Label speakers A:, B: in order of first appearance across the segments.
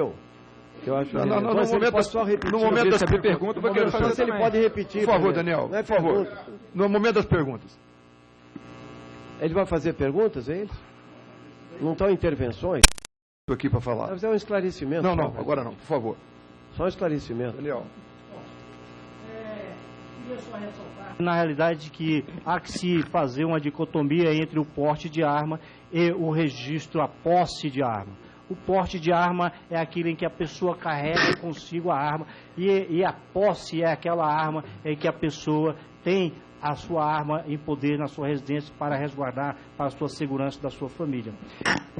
A: repetiu. Eu acho
B: no momento das perguntas, eu quero fazer.
A: Se ele pode repetir.
B: Por favor, Daniel, por favor. No momento das perguntas.
A: Ele vai fazer perguntas, é ele? Não estão intervenções?
B: Estou aqui para falar.
A: Mas é um esclarecimento.
B: Não, agora não, por favor.
A: Só um esclarecimento.
B: Daniel.
C: Na realidade, que há que se fazer uma dicotomia entre o porte de arma e o registro, a posse de arma. O porte de arma é aquilo em que a pessoa carrega consigo a arma e a posse é aquela arma em que a pessoa tem a sua arma em poder na sua residência para resguardar para a sua segurança da sua família.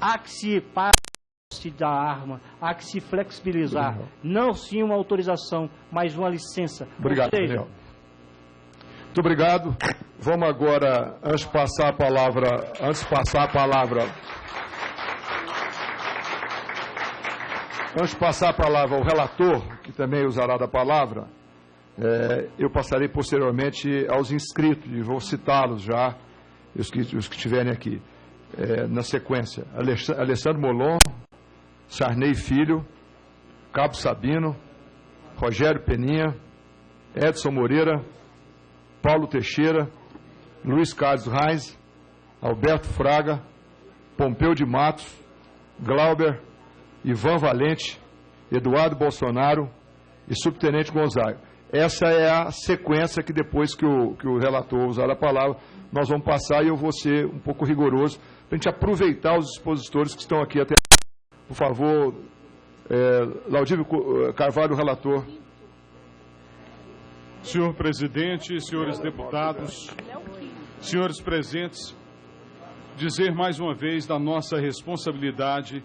C: Há que se para a posse da arma, há que se flexibilizar, não sim uma autorização, mas uma licença.
B: Obrigado, Daniel. Muito obrigado. Vamos agora, antes de passar a palavra ao relator, que também usará da palavra, eu passarei posteriormente aos inscritos, e vou citá-los já, os que estiverem aqui, na sequência. Alessandro Molon, Sarney Filho, Cabo Sabino, Rogério Peninha, Edson Moreira, Paulo Teixeira, Luiz Carlos Reis, Alberto Fraga, Pompeu de Matos, Glauber, Ivan Valente, Eduardo Bolsonaro e Subtenente Gonzaga. Essa é a sequência que depois que o relator usar a palavra, nós vamos passar e eu vou ser um pouco rigoroso para a gente aproveitar os expositores que estão aqui até. Por favor, Laudívio Carvalho, relator.
D: Senhor presidente, senhores deputados, senhores presentes, dizer mais uma vez da nossa responsabilidade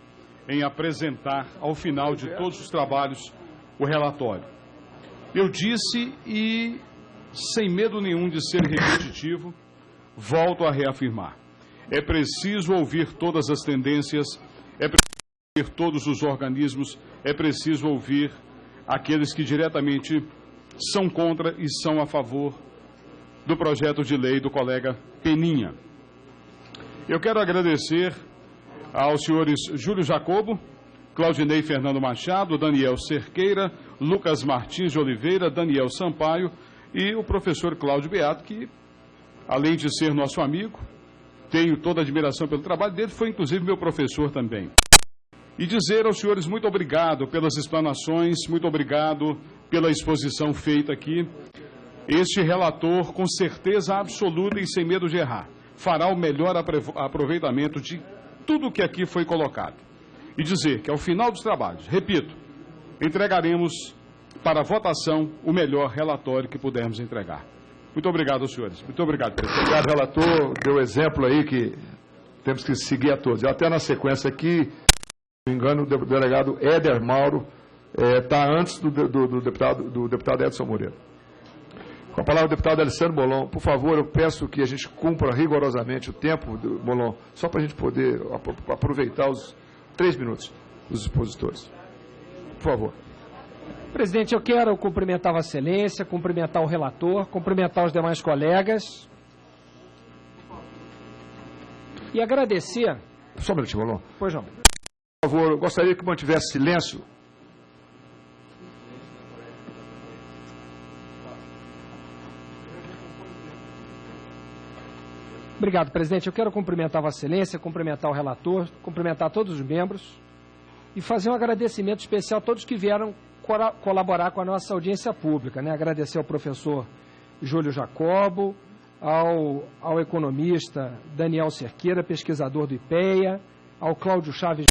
D: em apresentar, ao final de todos os trabalhos, o relatório. Eu disse e, sem medo nenhum de ser repetitivo, volto a reafirmar. É preciso ouvir todas as tendências, é preciso ouvir todos os organismos, é preciso ouvir aqueles que diretamente são contra e são a favor do projeto de lei do colega Peninha. Eu quero agradecer aos senhores Júlio Jacobo, Claudinei Fernando Machado, Daniel Cerqueira, Lucas Martins de Oliveira, Daniel Sampaio e o professor Cláudio Beato, que, além de ser nosso amigo, tenho toda a admiração pelo trabalho dele, foi inclusive meu professor também. E dizer aos senhores muito obrigado pelas explanações, muito obrigado pela exposição feita aqui. Este relator, com certeza absoluta e sem medo de errar, fará o melhor aproveitamento de tudo que aqui foi colocado. E dizer que, ao final dos trabalhos, repito, entregaremos para votação o melhor relatório que pudermos entregar. Muito obrigado aos senhores. Muito obrigado, presidente.
B: Obrigado, relator. Deu exemplo aí que temos que seguir a todos. Até na sequência aqui, se não me engano, o delegado Éder Mauro está antes do deputado Edson Moreira. Com a palavra o deputado Alessandro Molon. Por favor, eu peço que a gente cumpra rigorosamente o tempo, Molon, só para a gente poder aproveitar os 3 minutos dos expositores. Por favor.
E: Presidente, eu quero cumprimentar Vossa Excelência, cumprimentar o relator, cumprimentar os demais colegas e agradecer...
B: Só um minutinho, Molon.
E: Pois não.
B: Por favor, eu gostaria que mantivesse silêncio.
E: Obrigado, presidente. Eu quero cumprimentar Vossa Excelência, cumprimentar o relator, cumprimentar todos os membros e fazer um agradecimento especial a todos que vieram colaborar com a nossa audiência pública, né? Agradecer ao professor Júlio Jacobo, ao economista Daniel Cerqueira, pesquisador do IPEA, ao Cláudio Chaves,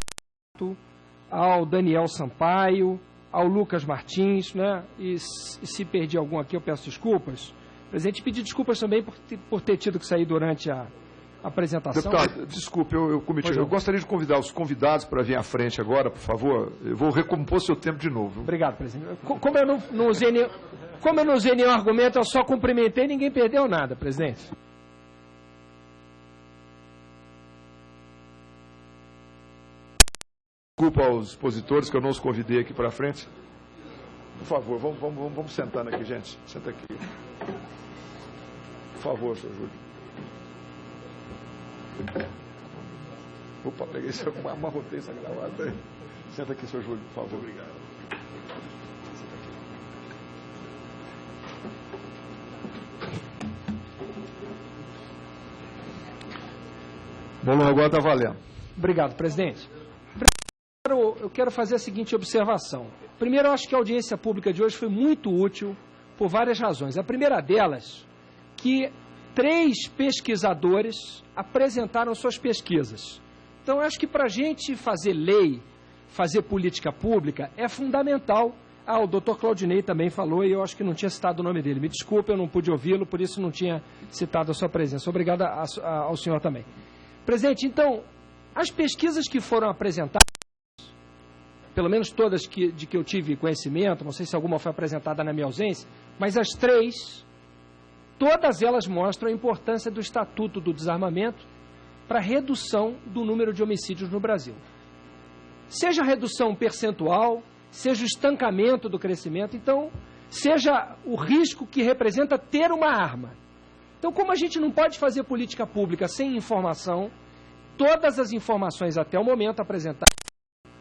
E: ao Daniel Sampaio, ao Lucas Martins, né? E se perdi algum aqui, eu peço desculpas. Presidente, pedir desculpas também por ter tido que sair durante a apresentação.
B: Deputado, desculpe, eu cometi. Eu gostaria de convidar os convidados para vir à frente agora, por favor. Eu vou recompor seu tempo de novo.
E: Obrigado, presidente. Como eu não usei nenhum argumento, eu só cumprimentei e ninguém perdeu nada, presidente.
B: Desculpa aos expositores que eu não os convidei aqui para frente. Por favor, vamos sentando aqui, gente. Senta aqui. Por favor, senhor Júlio. Opa, peguei isso, amarrotei essa gravata aí. Senta aqui, senhor Júlio, por favor.
D: Obrigado.
B: Molon, agora está valendo.
E: Obrigado, presidente. Eu quero fazer a seguinte observação. Primeiro, eu acho que a audiência pública de hoje foi muito útil por várias razões. A primeira delas, que 3 pesquisadores apresentaram suas pesquisas. Então, eu acho que para a gente fazer lei, fazer política pública, é fundamental. O doutor Claudinei também falou e eu acho que não tinha citado o nome dele. Me desculpe, eu não pude ouvi-lo, por isso não tinha citado a sua presença. Obrigado ao senhor também. Presidente, então, as pesquisas que foram apresentadas, pelo menos todas de que eu tive conhecimento, não sei se alguma foi apresentada na minha ausência, mas as 3, todas elas mostram a importância do Estatuto do Desarmamento para a redução do número de homicídios no Brasil. Seja a redução percentual, seja o estancamento do crescimento, então, seja o risco que representa ter uma arma. Então, como a gente não pode fazer política pública sem informação, todas as informações até o momento apresentadas,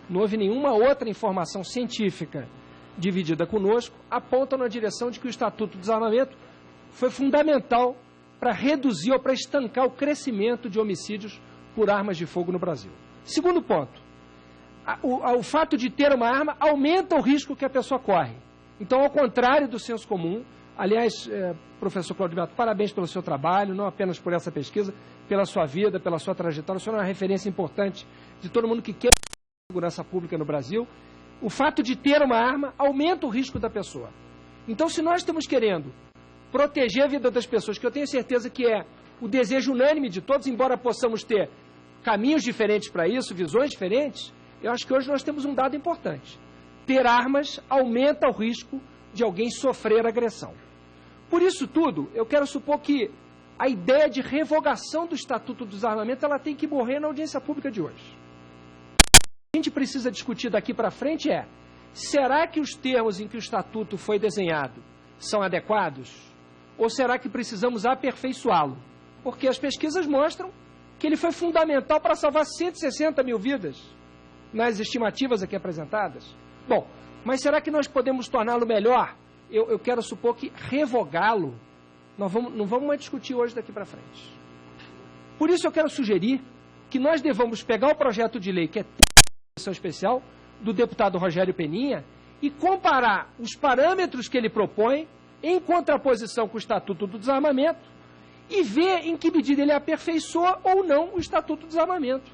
E: não houve nenhuma outra informação científica dividida conosco, apontam na direção de que o Estatuto do Desarmamento foi fundamental para reduzir ou para estancar o crescimento de homicídios por armas de fogo no Brasil. Segundo ponto, o fato de ter uma arma aumenta o risco que a pessoa corre. Então, ao contrário do senso comum, aliás, professor Cláudio Beto, parabéns pelo seu trabalho, não apenas por essa pesquisa, pela sua vida, pela sua trajetória. O senhor é uma referência importante de todo mundo que quer segurança pública no Brasil. O fato de ter uma arma aumenta o risco da pessoa. Então, se nós estamos querendo proteger a vida das pessoas, que eu tenho certeza que é o desejo unânime de todos, embora possamos ter caminhos diferentes para isso, visões diferentes, eu acho que hoje nós temos um dado importante. Ter armas aumenta o risco de alguém sofrer agressão. Por isso tudo, eu quero supor que a ideia de revogação do Estatuto do Desarmamento, ela tem que morrer na audiência pública de hoje. O que a gente precisa discutir daqui para frente é, será que os termos em que o Estatuto foi desenhado são adequados? Ou será que precisamos aperfeiçoá-lo? Porque as pesquisas mostram que ele foi fundamental para salvar 160 mil vidas, nas estimativas aqui apresentadas. Bom, mas será que nós podemos torná-lo melhor? Eu quero supor que revogá-lo, não vamos mais discutir hoje daqui para frente. Por isso eu quero sugerir que nós devamos pegar o projeto de lei, que é a especial, do deputado Rogério Peninha, e comparar os parâmetros que ele propõe em contraposição com o Estatuto do Desarmamento e ver em que medida ele aperfeiçoa ou não o Estatuto do Desarmamento.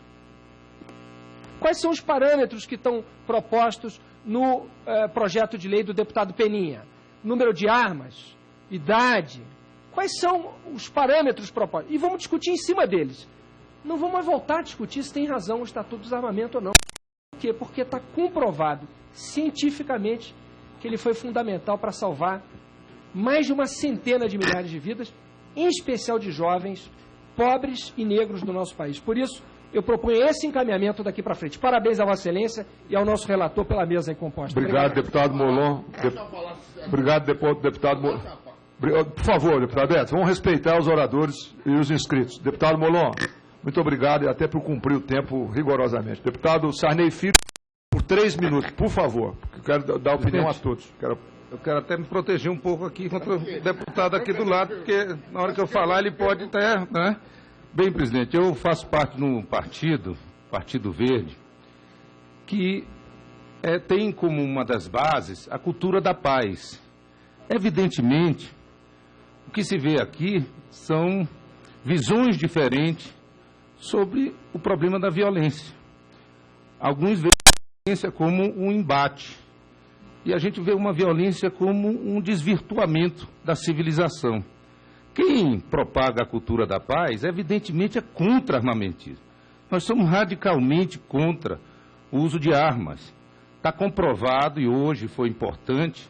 E: Quais são os parâmetros que estão propostos no projeto de lei do deputado Peninha? Número de armas, idade, quais são os parâmetros propostos? E vamos discutir em cima deles. Não vamos voltar a discutir se tem razão o Estatuto do Desarmamento ou não. Por quê? Porque está comprovado cientificamente que ele foi fundamental para salvar mais de uma centena de milhares de vidas, em especial de jovens, pobres e negros do nosso país. Por isso, eu proponho esse encaminhamento daqui para frente. Parabéns à Vossa Excelência e ao nosso relator pela mesa aí composta.
B: Obrigado, deputado Molon. Obrigado, deputado Molon. Por favor, deputado Beto, vamos respeitar os oradores e os inscritos. Deputado Molon, muito obrigado e até por cumprir o tempo rigorosamente. Deputado Sarney Filho, por 3 minutos, por favor, porque eu quero dar opinião a todos.
F: Eu quero até me proteger um pouco aqui contra o deputado aqui do lado, porque na hora que eu falar ele pode até, né? Bem, presidente, eu faço parte de um Partido Verde, que tem como uma das bases a cultura da paz. Evidentemente, o que se vê aqui são visões diferentes sobre o problema da violência. Alguns veem a violência como um embate, e a gente vê uma violência como um desvirtuamento da civilização. Quem propaga a cultura da paz, evidentemente, é contra armamentismo. Nós somos radicalmente contra o uso de armas. Está comprovado, e hoje foi importante,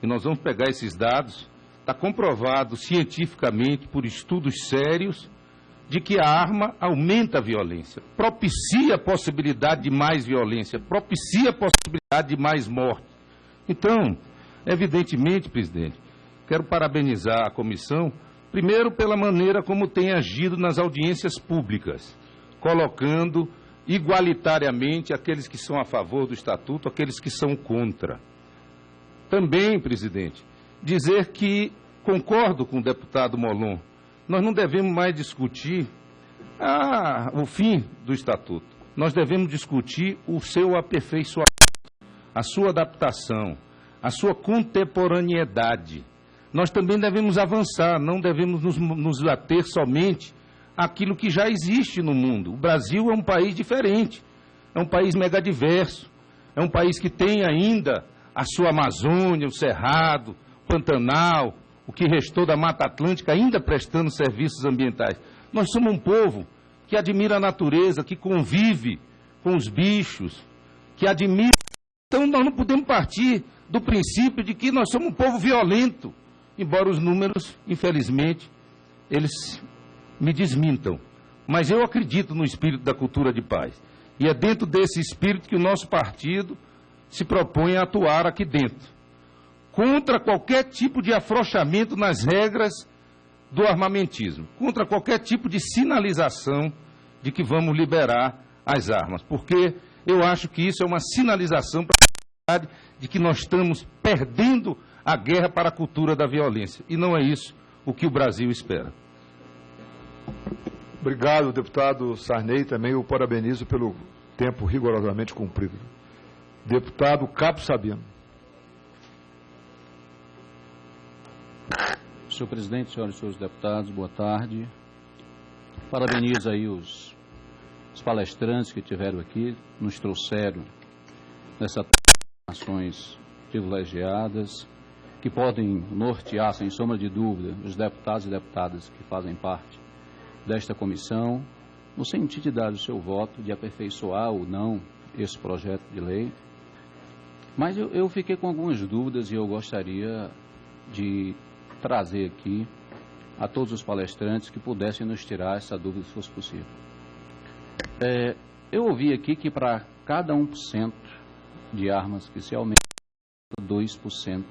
F: e nós vamos pegar esses dados, está comprovado cientificamente, por estudos sérios, de que a arma aumenta a violência, propicia a possibilidade de mais violência, propicia a possibilidade de mais morte. Então, evidentemente, presidente, quero parabenizar a comissão, primeiro pela maneira como tem agido nas audiências públicas, colocando igualitariamente aqueles que são a favor do Estatuto, aqueles que são contra. Também, presidente, dizer que concordo com o deputado Molon, nós não devemos mais discutir o fim do Estatuto. Nós devemos discutir o seu aperfeiçoamento, a sua adaptação, a sua contemporaneidade. Nós também devemos avançar, não devemos nos ater somente àquilo que já existe no mundo. O Brasil é um país diferente, é um país megadiverso, é um país que tem ainda a sua Amazônia, o Cerrado, o Pantanal, o que restou da Mata Atlântica ainda prestando serviços ambientais. Nós somos um povo que admira a natureza, que convive com os bichos, que admira. Então nós não podemos partir do princípio de que nós somos um povo violento, embora os números, infelizmente, eles me desmintam. Mas eu acredito no espírito da cultura de paz. E é dentro desse espírito que o nosso partido se propõe a atuar aqui dentro, contra qualquer tipo de afrouxamento nas regras do armamentismo, contra qualquer tipo de sinalização de que vamos liberar as armas, porque eu acho que isso é uma sinalização para a sociedade de que nós estamos perdendo a guerra para a cultura da violência, e não é isso o que o Brasil espera.
B: Obrigado, deputado Sarney, também o parabenizo pelo tempo rigorosamente cumprido. Deputado Cabo Sabino.
G: Senhor presidente, senhoras e senhores deputados, boa tarde. Parabenizo aí os palestrantes que tiveram aqui, nos trouxeram nessas informações privilegiadas, que podem nortear, sem sombra de dúvida, os deputados e deputadas que fazem parte desta comissão, no sentido de dar o seu voto, de aperfeiçoar ou não esse projeto de lei. Mas eu fiquei com algumas dúvidas e eu gostaria de trazer aqui a todos os palestrantes que pudessem nos tirar essa dúvida, se fosse possível. Eu ouvi aqui que para cada 1% de armas que se aumenta, 2%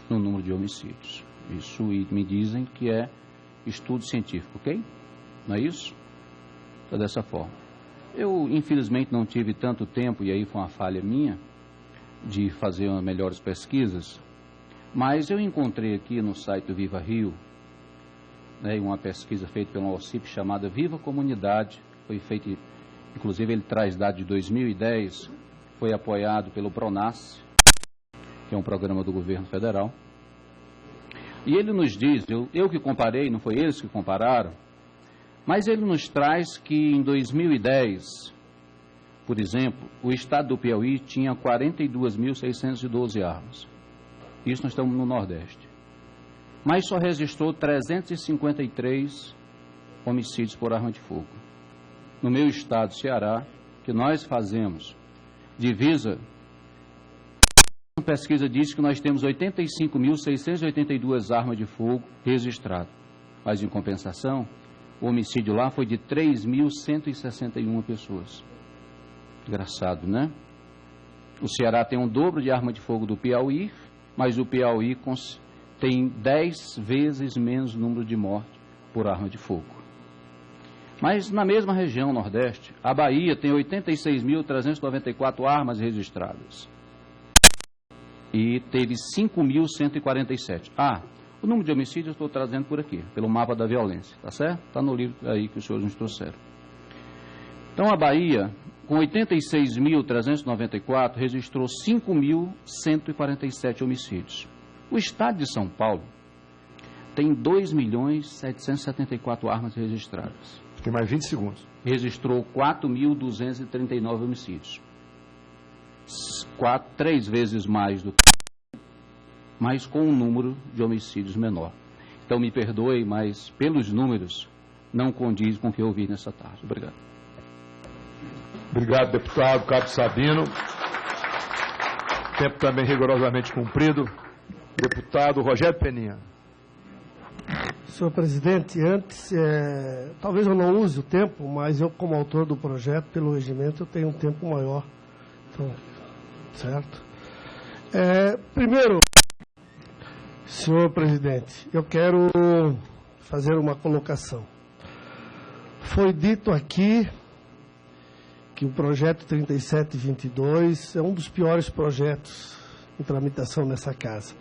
G: no número de homicídios. Isso me dizem que é estudo científico, ok? Não é isso? Então, dessa forma. Eu, infelizmente, não tive tanto tempo, e aí foi uma falha minha, de fazer melhores pesquisas, mas eu encontrei aqui no site do Viva Rio, né, uma pesquisa feita pela OCIP chamada Viva Comunidade, foi feita, inclusive ele traz dados de 2010, foi apoiado pelo PRONASSE, que é um programa do governo federal, e ele nos diz, eu que comparei, não foi eles que compararam, mas ele nos traz que em 2010, por exemplo, o estado do Piauí tinha 42.612 armas. Isso nós estamos no Nordeste. Mas só registrou 353 homicídios por arma de fogo. No meu estado, Ceará, que nós fazemos divisa, a pesquisa diz que nós temos 85.682 armas de fogo registradas. Mas, em compensação, o homicídio lá foi de 3.161 pessoas. Engraçado, né? O Ceará tem um dobro de arma de fogo do Piauí, mas o Piauí tem 10 vezes menos número de mortes por arma de fogo. Mas na mesma região Nordeste, a Bahia tem 86.394 armas registradas. E teve 5.147. O número de homicídios eu estou trazendo por aqui, pelo mapa da violência, tá certo? Está no livro aí que os senhores nos trouxeram. Então a Bahia, com 86.394, registrou 5.147 homicídios. O estado de São Paulo tem 2.774 armas registradas.
B: Tem mais 20 segundos.
G: Registrou 4.239 homicídios. 3 vezes mais do que, mas com um número de homicídios menor. Então me perdoe, mas pelos números não condiz com o que eu ouvi nessa tarde. Obrigado.
B: Obrigado, deputado Cabo Sabino. Tempo também rigorosamente cumprido. Deputado Rogério Peninha.
H: Senhor presidente, antes, talvez eu não use o tempo, mas eu, como autor do projeto, pelo regimento, eu tenho um tempo maior. Então, certo? Primeiro, senhor presidente, eu quero fazer uma colocação. Foi dito aqui que o projeto 3722 é um dos piores projetos em tramitação nessa casa.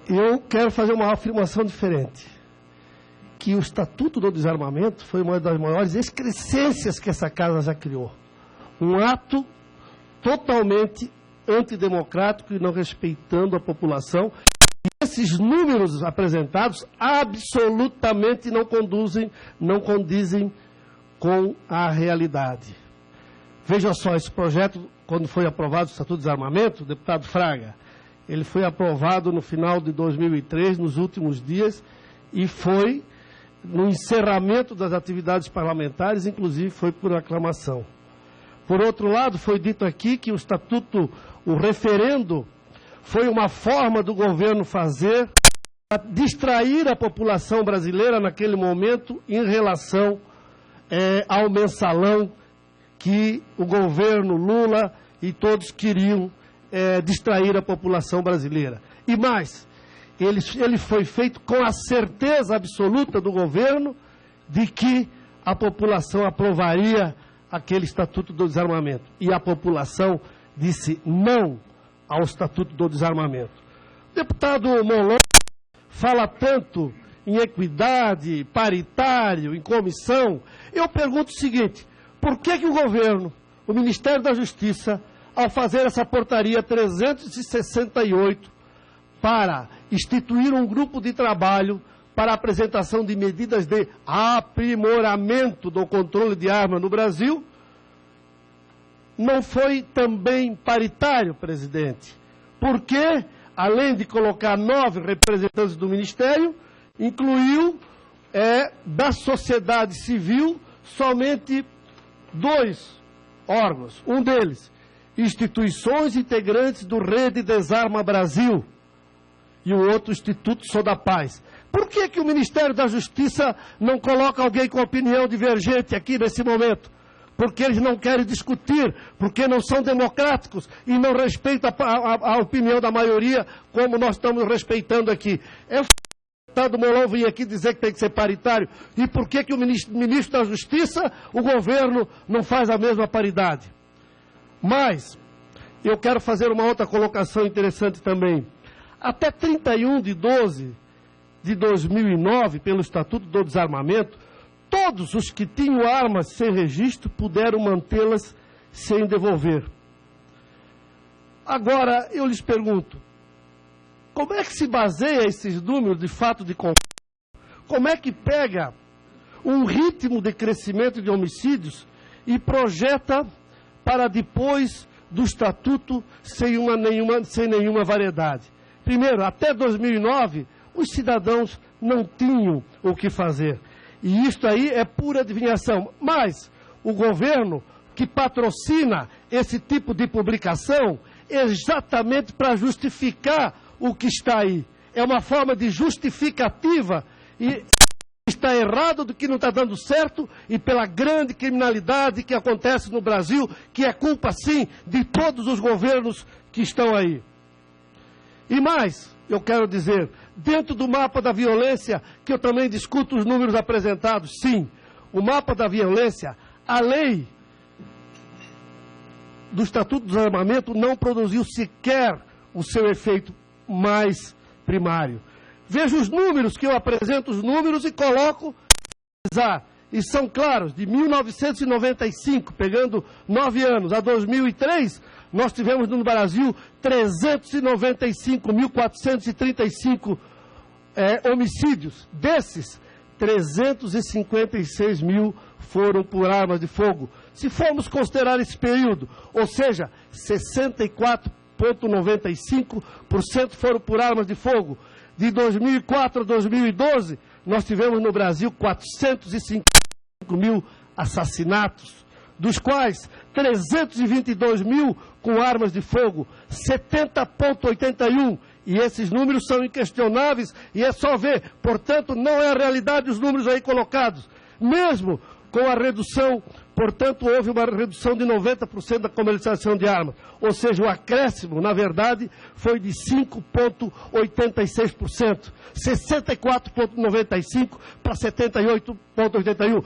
H: Eu quero fazer uma afirmação diferente, que o Estatuto do Desarmamento foi uma das maiores excrescências que essa casa já criou. Um ato totalmente antidemocrático e não respeitando a população. E esses números apresentados absolutamente não condizem com a realidade. Veja só, esse projeto, quando foi aprovado o Estatuto do Desarmamento, deputado Fraga, ele foi aprovado no final de 2003, nos últimos dias, e foi no encerramento das atividades parlamentares, inclusive foi por aclamação. Por outro lado, foi dito aqui que o Estatuto, o referendo, foi uma forma do governo fazer para distrair a população brasileira naquele momento em relação ao mensalão que o governo Lula e todos queriam distrair a população brasileira. E mais, ele foi feito com a certeza absoluta do governo de que a população aprovaria aquele Estatuto do Desarmamento. E a população disse não ao Estatuto do Desarmamento. O deputado Molon fala tanto em equidade, paritário, em comissão. Eu pergunto o seguinte: por que o governo, o Ministério da Justiça, ao fazer essa portaria 368 para instituir um grupo de trabalho para a apresentação de medidas de aprimoramento do controle de armas no Brasil, não foi também paritário, presidente? Porque, além de colocar 9 representantes do Ministério, incluiu da sociedade civil somente 2 órgãos. Um deles, instituições integrantes do Rede Desarma Brasil, e o outro, Instituto Sou da Paz. Por que o Ministério da Justiça não coloca alguém com opinião divergente aqui nesse momento? Porque eles não querem discutir, porque não são democráticos e não respeitam a opinião da maioria, como nós estamos respeitando aqui. O deputado Molon vir aqui dizer que tem que ser paritário. E por que o ministro da Justiça, o governo, não faz a mesma paridade? Mas, eu quero fazer uma outra colocação interessante também. Até 31/12 de 2009, pelo Estatuto do Desarmamento, todos os que tinham armas sem registro puderam mantê-las sem devolver. Agora, eu lhes pergunto, como é que se baseia esses números de fato de conflito? Como é que pega um ritmo de crescimento de homicídios e projeta para depois do Estatuto sem nenhuma variedade? Primeiro, até 2009, os cidadãos não tinham o que fazer. E isso aí é pura adivinhação. Mas o governo que patrocina esse tipo de publicação exatamente para justificar o que está aí. É uma forma de justificativa e está errado do que não está dando certo e pela grande criminalidade que acontece no Brasil, que é culpa, sim, de todos os governos que estão aí. E mais, eu quero dizer, dentro do mapa da violência, que eu também discuto os números apresentados, sim, o mapa da violência, a lei do Estatuto do Desarmamento não produziu sequer o seu efeito mais primário. Veja os números, que eu apresento os números e coloco, e são claros, de 1995, pegando 9 anos, a 2003, nós tivemos no Brasil 395.435 homicídios. Desses, 356 mil foram por armas de fogo. Se formos considerar esse período, ou seja, 64,95% foram por armas de fogo. De 2004 a 2012, nós tivemos no Brasil 455 mil assassinatos, dos quais 322 mil com armas de fogo, 70,81%. E esses números são inquestionáveis e é só ver. Portanto, não é a realidade os números aí colocados. Mesmo com a redução, portanto, houve uma redução de 90% da comercialização de armas. Ou seja, o acréscimo, na verdade, foi de 5,86%. 64,95% para 78,81%.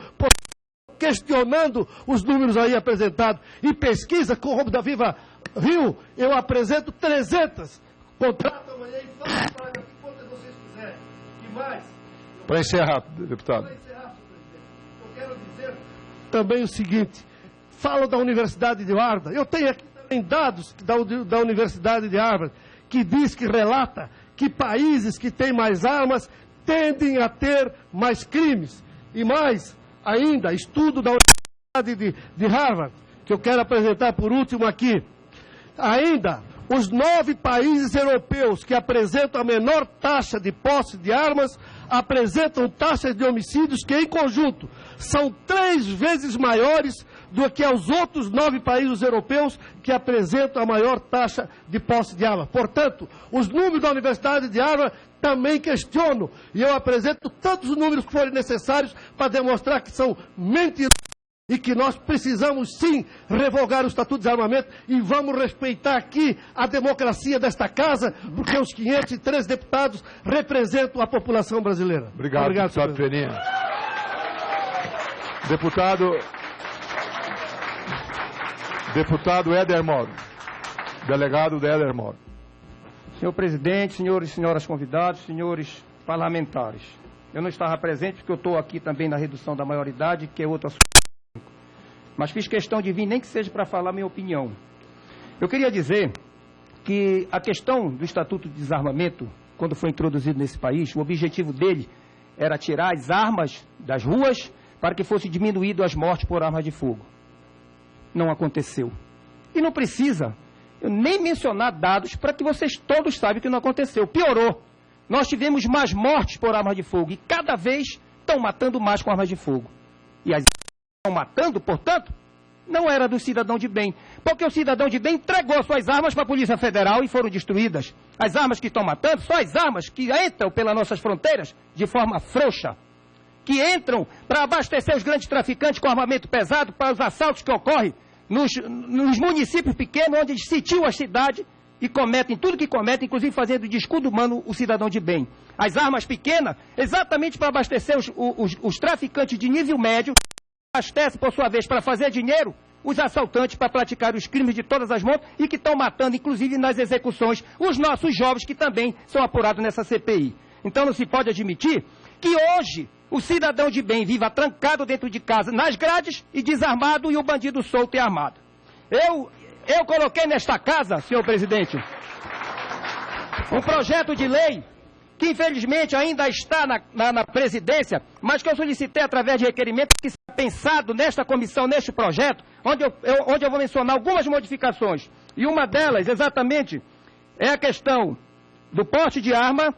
H: questionando os números aí apresentados. E pesquisa com o roubo da Viva Rio, eu apresento 300. Contrato amanhã e faço para quantas vocês quiserem. E mais.
B: Para encerrar, deputado.
H: Para encerrar, senhor presidente, eu quero dizer também o seguinte. Falo da Universidade de Harvard. Eu tenho aqui também dados da Universidade de Harvard, que diz, que relata que países que têm mais armas tendem a ter mais crimes. E mais ainda, estudo da Universidade de Harvard, que eu quero apresentar por último aqui. Ainda, os 9 países europeus que apresentam a menor taxa de posse de armas apresentam taxas de homicídios que, em conjunto, são 3 vezes maiores do que os outros 9 países europeus que apresentam a maior taxa de posse de armas. Portanto, os números da Universidade de Harvard também questiono, e eu apresento tantos números que forem necessários para demonstrar que são mentirosos e que nós precisamos sim revogar o Estatuto de Desarmamento e vamos respeitar aqui a democracia desta casa, porque os 503 deputados representam a população brasileira.
B: Obrigado, deputado Peninha. Deputado Éder Moro. Delegado Éder Moro.
I: Senhor presidente, senhores e senhoras convidados, senhores parlamentares. Eu não estava presente porque eu estou aqui também na redução da maioridade, que é outro assunto. Mas fiz questão de vir, nem que seja para falar minha opinião. Eu queria dizer que a questão do Estatuto de Desarmamento, quando foi introduzido nesse país, o objetivo dele era tirar as armas das ruas para que fosse diminuído as mortes por armas de fogo. Não aconteceu. E não precisa eu nem mencionar dados para que vocês todos saibam que não aconteceu. Piorou. Nós tivemos mais mortes por armas de fogo e cada vez estão matando mais com armas de fogo. E as estão matando, portanto, não era do cidadão de bem. Porque o cidadão de bem entregou suas armas para a Polícia Federal e foram destruídas. As armas que estão matando são as armas que entram pelas nossas fronteiras de forma frouxa. Que entram para abastecer os grandes traficantes com armamento pesado para os assaltos que ocorrem nos municípios pequenos, onde eles sitiam a cidade e cometem tudo que cometem, inclusive fazendo de escudo humano o cidadão de bem. As armas pequenas, exatamente para abastecer os traficantes de nível médio, abastece, por sua vez, para fazer dinheiro, os assaltantes para praticar os crimes de todas as montas e que estão matando, inclusive nas execuções, os nossos jovens que também são apurados nessa CPI. Então não se pode admitir que hoje o cidadão de bem viva trancado dentro de casa, nas grades e desarmado, e o bandido solto e armado. Eu coloquei nesta casa, senhor presidente, um projeto de lei que infelizmente ainda está na presidência, mas que eu solicitei através de requerimento que seja pensado nesta comissão, neste projeto, onde eu vou mencionar algumas modificações. E uma delas, exatamente, é a questão do porte de arma,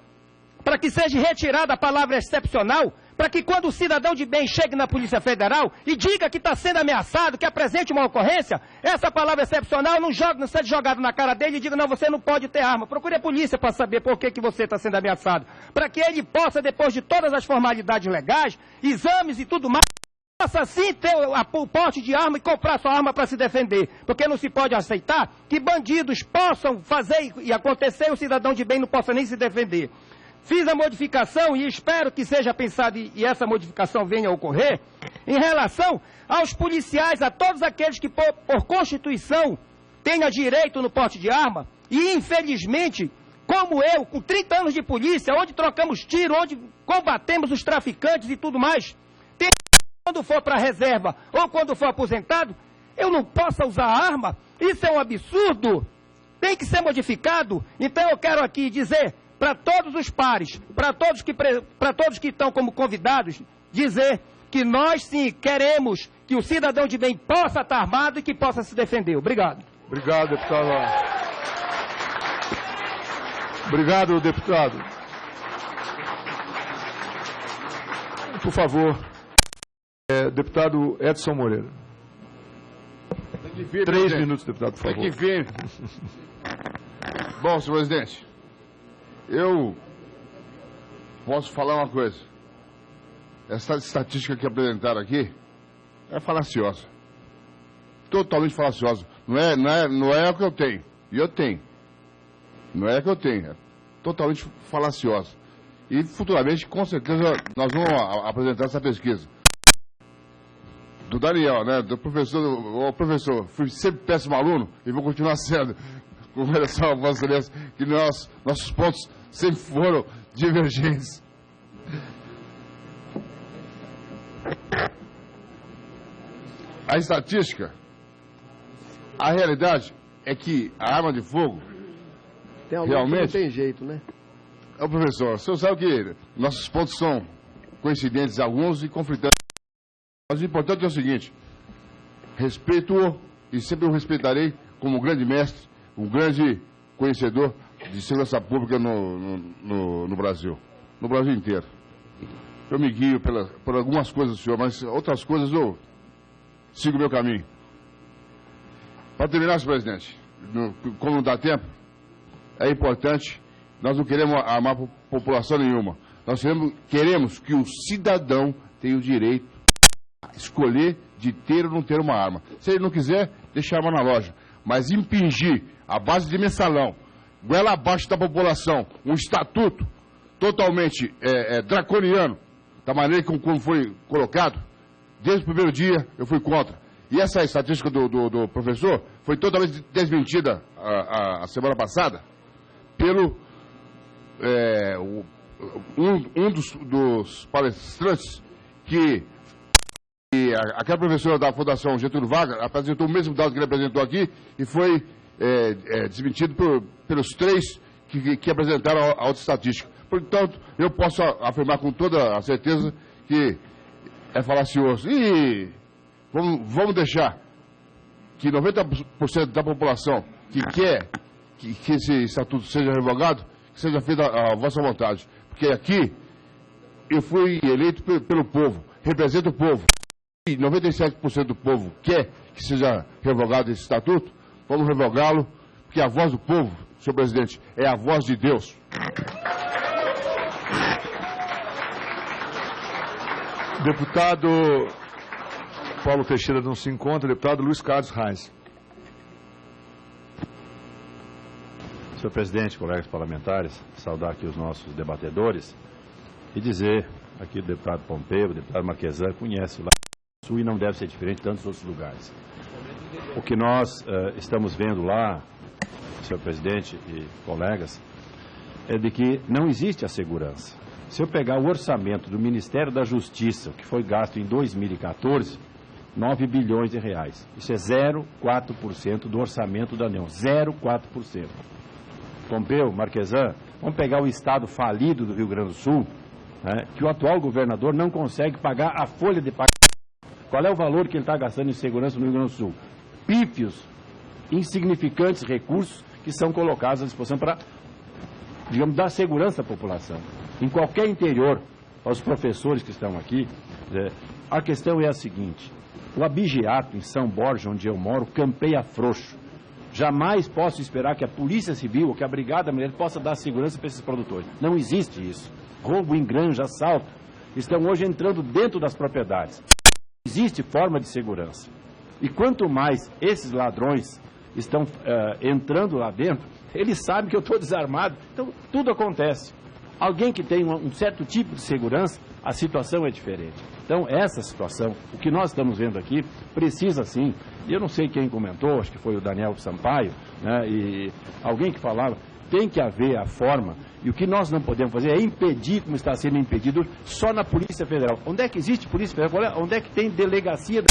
I: para que seja retirada a palavra excepcional, para que quando o cidadão de bem chegue na Polícia Federal e diga que está sendo ameaçado, que apresente uma ocorrência, essa palavra excepcional não seja jogada na cara dele e diga, não, você não pode ter arma. Procure a polícia para saber por que você está sendo ameaçado. Para que ele possa, depois de todas as formalidades legais, exames e tudo mais, possa sim ter o porte de arma e comprar sua arma para se defender. Porque não se pode aceitar que bandidos possam fazer e acontecer e o cidadão de bem não possa nem se defender. Fiz a modificação e espero que seja pensado e essa modificação venha a ocorrer em relação aos policiais, a todos aqueles que por Constituição tenham direito no porte de arma e infelizmente, como eu, com 30 anos de polícia, onde trocamos tiro, onde combatemos os traficantes e tudo mais, quando for para a reserva ou quando for aposentado, eu não possa usar arma? Isso é um absurdo. Tem que ser modificado. Então eu quero aqui dizer para todos os pares, para todos que estão como convidados, dizer que nós sim queremos que o cidadão de bem possa estar armado e que possa se defender. Obrigado.
B: Obrigado, deputado. Obrigado, deputado. Por favor, deputado Edson Moreira. 3 minutos, deputado, por favor.
J: Tem que vir. Bom, senhor presidente, eu posso falar uma coisa. Essa estatística que apresentaram aqui é falaciosa. Totalmente falaciosa. Não é o que eu tenho. E eu tenho. Não é o que eu tenho. É totalmente falaciosa. E futuramente, com certeza, nós vamos apresentar essa pesquisa. do Daniel, né, do professor, o professor, fui sempre péssimo aluno e vou continuar sendo, com relação a Vossa Excelência, que nossos pontos sempre foram divergentes. A estatística, a realidade é que a arma de fogo realmente...
A: não tem jeito, né?
J: Ô, professor, o senhor sabe que nossos pontos são coincidentes alguns e conflitantes. Mas o importante é o seguinte, respeito-o e sempre o respeitarei como um grande mestre, um grande conhecedor de segurança pública no Brasil, no Brasil inteiro. Eu me guio por algumas coisas do senhor, mas outras coisas eu sigo o meu caminho. Para terminar, senhor presidente, como não dá tempo, é importante, nós não queremos armar população nenhuma. Nós queremos que o cidadão tenha o direito a escolher de ter ou não ter uma arma. Se ele não quiser, deixa a arma na loja. Mas impingir, a base de mensalão, goela abaixo da população, um estatuto totalmente draconiano, da maneira como foi colocado, desde o primeiro dia eu fui contra. E essa estatística do professor foi totalmente desmentida a semana passada pelo um dos palestrantes que aquela professora da Fundação Getúlio Vargas apresentou o mesmo dado que ele apresentou aqui e foi desmentido pelos três que apresentaram a outra estatística. Portanto, eu posso afirmar com toda a certeza que é falacioso. E vamos deixar que 90% da população que quer que esse estatuto seja revogado, que seja feita a vossa vontade. Porque aqui eu fui eleito pelo povo, represento o povo. E 97% do povo quer que seja revogado esse estatuto, vamos revogá-lo, porque a voz do povo, senhor presidente, é a voz de Deus.
B: Deputado Paulo Teixeira não se encontra. Deputado Luiz Carlos Reis.
K: Senhor presidente, colegas parlamentares, saudar aqui os nossos debatedores e dizer aqui o deputado Pompeu, o deputado Marquesan, conhece lá o Sul e não deve ser diferente de tantos outros lugares. O que nós estamos vendo lá, senhor presidente e colegas, é de que não existe a segurança. Se eu pegar o orçamento do Ministério da Justiça, que foi gasto em 2014, 9 bilhões de reais. Isso é 0,4% do orçamento da União. 0,4%. Pompeu, Marquesan, vamos pegar o estado falido do Rio Grande do Sul, né, que o atual governador não consegue pagar a folha de pagamento. Qual é o valor que ele está gastando em segurança no Rio Grande do Sul? Pífios, insignificantes recursos que são colocados à disposição para, digamos, dar segurança à população. Em qualquer interior, aos professores que estão aqui, a questão é a seguinte: o abigeato em São Borja, onde eu moro, campeia frouxo. Jamais posso esperar que a Polícia Civil ou que a Brigada Militar possa dar segurança para esses produtores. Não existe isso. Roubo em granja, assalto, estão hoje entrando dentro das propriedades. Não existe forma de segurança. E quanto mais esses ladrões estão entrando lá dentro, eles sabem que eu estou desarmado. Então, tudo acontece. Alguém que tem um certo tipo de segurança, a situação é diferente. Então, essa situação, o que nós estamos vendo aqui, precisa sim, e eu não sei quem comentou, acho que foi o Daniel Sampaio, né, e alguém que falava, tem que haver a forma, e o que nós não podemos fazer é impedir, como está sendo impedido, só na Polícia Federal. Onde é que existe Polícia Federal? Onde é que tem delegacia,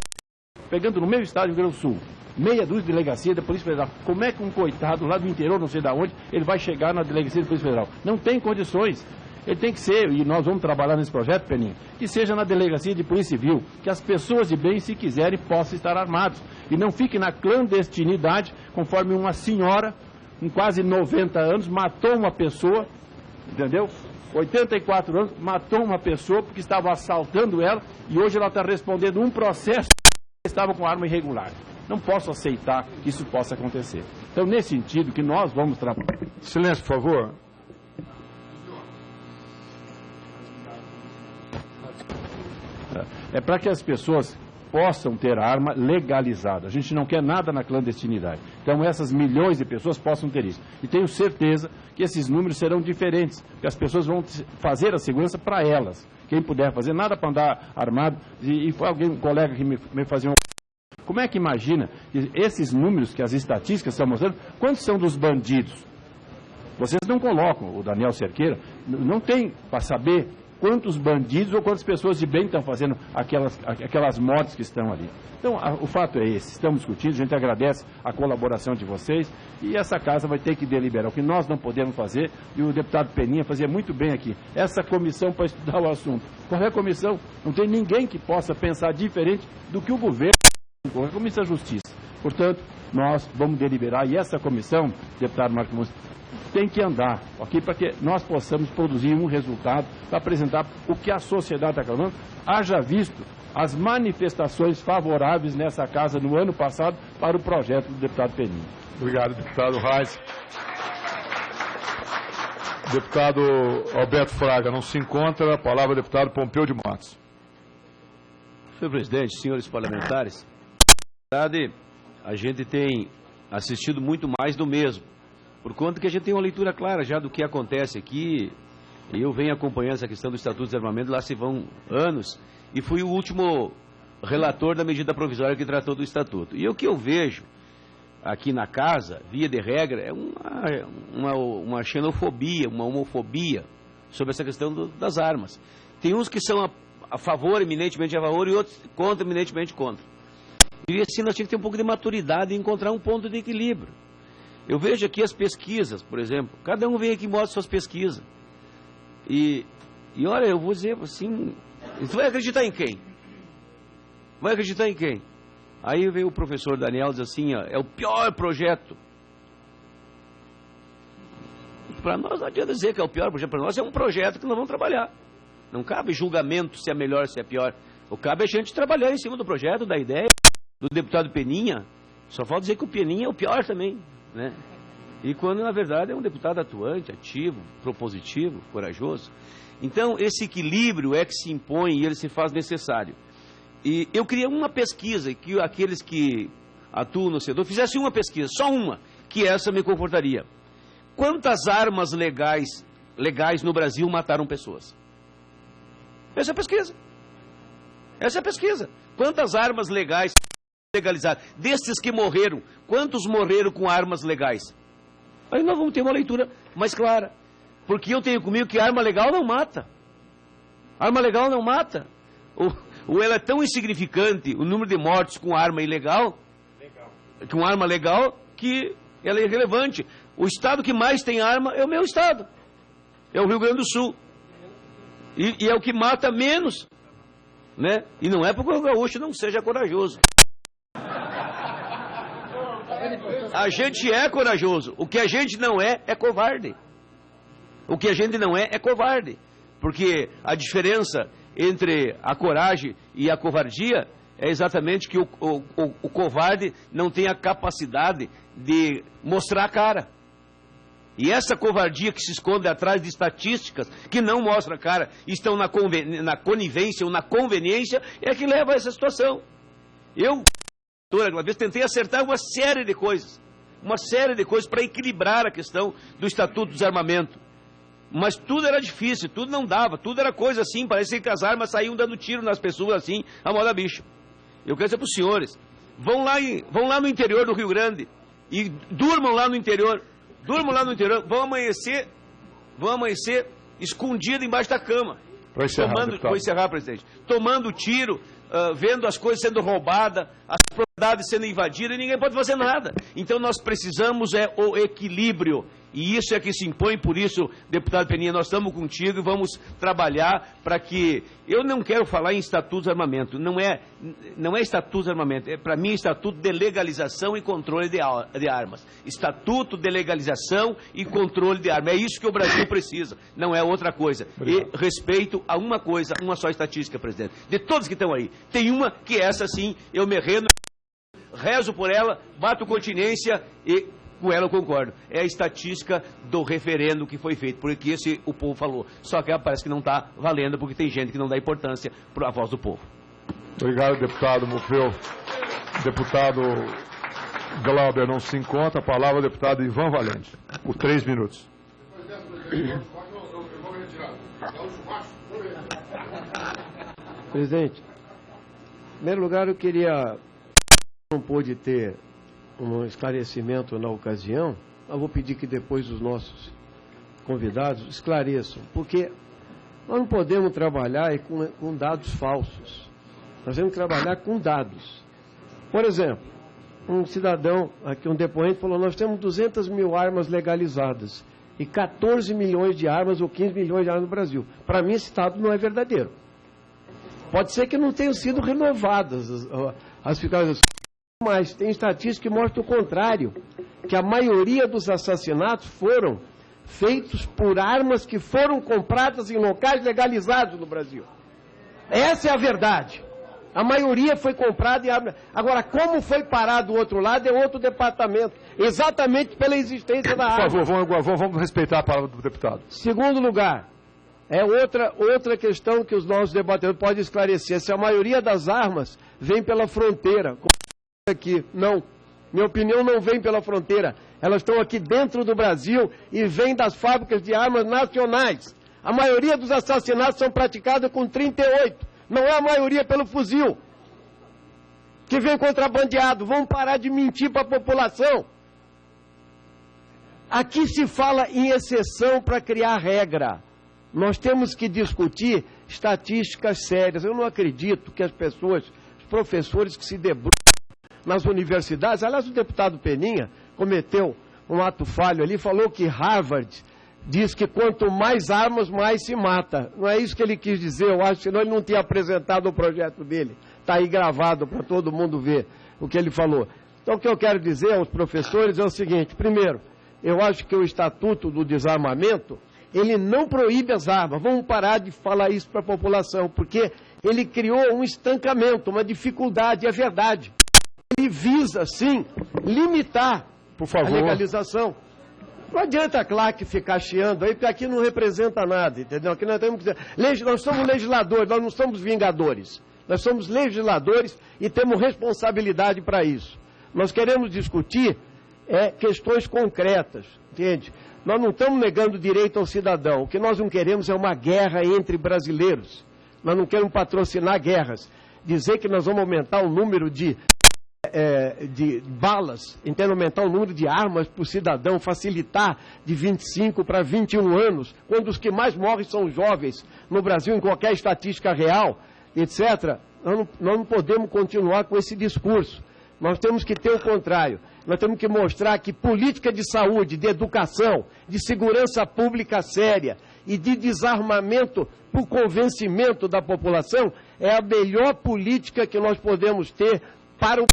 K: pegando no meu estado do Rio Grande do Sul, meia dúzia de delegacia da Polícia Federal. Como é que um coitado lá do interior, não sei de onde, ele vai chegar na delegacia da Polícia Federal? Não tem condições. Ele tem que ser, e nós vamos trabalhar nesse projeto, Peninha, que seja na delegacia de Polícia Civil, que as pessoas de bem, se quiserem, possam estar armados. E não fiquem na clandestinidade, conforme uma senhora, com quase 90 anos, matou uma pessoa, entendeu? 84 anos, matou uma pessoa porque estava assaltando ela, e hoje ela está respondendo um processo que estava com arma irregular. Não posso aceitar que isso possa acontecer. Então, nesse sentido, que nós vamos trabalhar.
B: Silêncio, por favor.
K: É para que as pessoas possam ter arma legalizada. A gente não quer nada na clandestinidade. Então, essas milhões de pessoas possam ter isso. E tenho certeza que esses números serão diferentes, porque as pessoas vão fazer a segurança para elas. Quem puder fazer, nada para andar armado. E foi um colega que me fazia Como é que imagina que esses números que as estatísticas estão mostrando, quantos são dos bandidos? Vocês não colocam, o Daniel Cerqueira, não tem para saber quantos bandidos ou quantas pessoas de bem estão fazendo aquelas mortes que estão ali. Então, o fato é esse, estamos discutindo, a gente agradece a colaboração de vocês e essa casa vai ter que deliberar. O que nós não podemos fazer, e o deputado Peninha fazia muito bem aqui, essa comissão para estudar o assunto. Qual é a comissão? Não tem ninguém que possa pensar diferente do que o governo, a Comissão da Justiça. Portanto, nós vamos deliberar e essa comissão, deputado Marcos Montes, tem que andar, ok? Para que nós possamos produzir um resultado para apresentar o que a sociedade está clamando. Haja visto as manifestações favoráveis nessa casa no ano passado para o projeto do deputado Peninha.
B: Obrigado, deputado Reis. Deputado Alberto Fraga não se encontra. A palavra ao deputado Pompeu de Matos.
L: Senhor presidente, senhores parlamentares, na verdade, a gente tem assistido muito mais do mesmo, por conta que a gente tem uma leitura clara já do que acontece aqui. Eu venho acompanhando essa questão do Estatuto de Desarmamento, lá se vão anos, e fui o último relator da medida provisória que tratou do Estatuto. E o que eu vejo aqui na casa, via de regra, é uma xenofobia, uma homofobia sobre essa questão das armas. Tem uns que são a favor, eminentemente a favor, e outros contra, eminentemente contra. E assim nós tínhamos que ter um pouco de maturidade e encontrar um ponto de equilíbrio. Eu vejo aqui as pesquisas, por exemplo, cada um vem aqui e mostra suas pesquisas. E olha, eu vou dizer assim, você vai acreditar em quem? Vai acreditar em quem? Aí veio o professor Daniel e diz assim, ó, é o pior projeto. Para nós não adianta dizer que é o pior projeto, para nós é um projeto que nós vamos trabalhar. Não cabe julgamento se é melhor, se é pior. O cabe a gente trabalhar em cima do projeto, da ideia do deputado Peninha. Só falta dizer que o Peninha é o pior também, né? E quando, na verdade, é um deputado atuante, ativo, propositivo, corajoso. Então, esse equilíbrio é que se impõe e ele se faz necessário. E eu queria uma pesquisa, que aqueles que atuam no setor fizessem uma pesquisa, só uma, que essa me confortaria. Quantas armas legais no Brasil mataram pessoas? Essa é a pesquisa. Essa é a pesquisa. Quantas armas legalizadas? Destes que morreram, quantos morreram com armas legais? Aí nós vamos ter uma leitura mais clara. Porque eu tenho comigo que arma legal não mata. Arma legal não mata. Ou ela é tão insignificante, o número de mortes com arma ilegal, com arma legal, que ela é irrelevante. O estado que mais tem arma é o meu estado. É o Rio Grande do Sul. E é o que mata menos, né? E não é porque o gaúcho não seja corajoso. A gente é corajoso. O que a gente não é covarde. O que a gente não é covarde. Porque a diferença entre a coragem e a covardia é exatamente que o covarde não tem a capacidade de mostrar a cara. E essa covardia que se esconde atrás de estatísticas que não mostram a cara, estão na conivência ou na conveniência, é que leva a essa situação. Eu, uma vez, tentei acertar uma série de coisas para equilibrar a questão do Estatuto do Desarmamento. Mas tudo era difícil, tudo não dava, tudo era coisa assim, parecia que as armas saíam dando tiro nas pessoas assim, a moda bicho. Eu quero dizer para os senhores, vão lá no interior do Rio Grande e durmam lá no interior. Durmam lá no interior, vão amanhecer escondido embaixo da cama. Vou encerrar, presidente. Tomando tiro, vendo as coisas sendo roubadas, as propriedades sendo invadidas e ninguém pode fazer nada. Então nós precisamos o equilíbrio. E isso é que se impõe, por isso, deputado Peninha, nós estamos contigo e vamos trabalhar para que... Eu não quero falar em estatuto de armamento, não é estatuto de armamento, para mim estatuto de legalização e controle de armas. Estatuto de legalização e controle de armas. É isso que o Brasil precisa, não é outra coisa. Obrigado. E respeito a uma coisa, uma só estatística, presidente. De todos que estão aí, tem uma que essa sim, eu me rendo, rezo por ela, bato continência e... Com ela eu concordo. É a estatística do referendo que foi feito, porque esse o povo falou. Só que parece que não está valendo, porque tem gente que não dá importância para a voz do povo.
B: Obrigado, deputado Mufeu. Deputado Glauber não se encontra. A palavra ao deputado Ivan Valente, por 3 minutos.
A: Presidente, em primeiro lugar, eu queria... Não pôde ter um esclarecimento na ocasião, eu vou pedir que depois os nossos convidados esclareçam, porque nós não podemos trabalhar com dados falsos. Nós temos que trabalhar com dados. Por exemplo, um cidadão, aqui um depoente, falou: nós temos 200 mil armas legalizadas e 14 milhões de armas ou 15 milhões de armas no Brasil. Para mim, esse dado não é verdadeiro. Pode ser que não tenham sido renovadas as fiscalizações, mas tem estatísticas que mostram o contrário, que a maioria dos assassinatos foram feitos por armas que foram compradas em locais legalizados no Brasil. Essa é a verdade. A maioria foi comprada em armas. Agora, como foi parado do outro lado é outro departamento, exatamente pela existência da arma.
B: Por favor, vamos respeitar a palavra do deputado.
A: Segundo lugar, é outra questão que os nossos debatedores podem esclarecer. Se a maioria das armas vem pela fronteira, aqui, não. Minha opinião, não vem pela fronteira. Elas estão aqui dentro do Brasil e vêm das fábricas de armas nacionais. A maioria dos assassinatos são praticados com 38. Não é a maioria pelo fuzil. Que vem contrabandeado. Vamos parar de mentir para a população. Aqui se fala em exceção para criar regra. Nós temos que discutir estatísticas sérias. Eu não acredito que as pessoas, os professores que se debruçam nas universidades, aliás, o deputado Peninha cometeu um ato falho ali, falou que Harvard diz que quanto mais armas, mais se mata. Não é isso que ele quis dizer, eu acho, senão ele não tinha apresentado o projeto dele. Está aí gravado para todo mundo ver o que ele falou. Então, o que eu quero dizer aos professores é o seguinte: primeiro, eu acho que o Estatuto do Desarmamento, ele não proíbe as armas. Vamos parar de falar isso para a população, porque ele criou um estancamento, uma dificuldade, é verdade. Ele visa, sim, limitar a legalização. Não adianta a claque ficar chiando aí, porque aqui não representa nada, entendeu? Aqui nós temos que dizer, nós somos legisladores, nós não somos vingadores. Nós somos legisladores e temos responsabilidade para isso. Nós queremos discutir questões concretas, entende? Nós não estamos negando direito ao cidadão. O que nós não queremos é uma guerra entre brasileiros. Nós não queremos patrocinar guerras. Dizer que nós vamos aumentar o número de balas, entende? Aumentar o número de armas para o cidadão, facilitar de 25 para 21 anos, quando os que mais morrem são os jovens no Brasil, em qualquer estatística real, etc. Nós não podemos continuar com esse discurso. Nós temos que ter o contrário. Nós temos que mostrar que política de saúde, de educação, de segurança pública séria e de desarmamento por convencimento da população é a melhor política que nós podemos ter para o...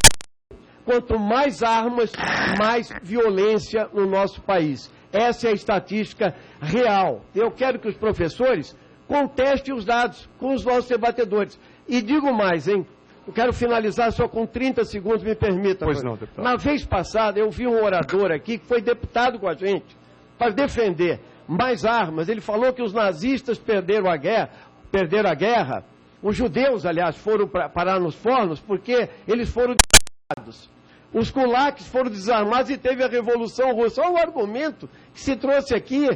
A: Quanto mais armas, mais violência no nosso país. Essa é a estatística real. Eu quero que os professores contestem os dados com os nossos debatedores. E digo mais, hein? Eu quero finalizar só com 30 segundos, me permita.
B: Pois não, deputado.
A: Na vez passada, eu vi um orador aqui que foi deputado com a gente para defender mais armas. Ele falou que os nazistas perderam a guerra. Os judeus, aliás, foram parar nos fornos porque eles foram desarmados. Os kulaks foram desarmados e teve a Revolução Russa. Olha o argumento que se trouxe aqui,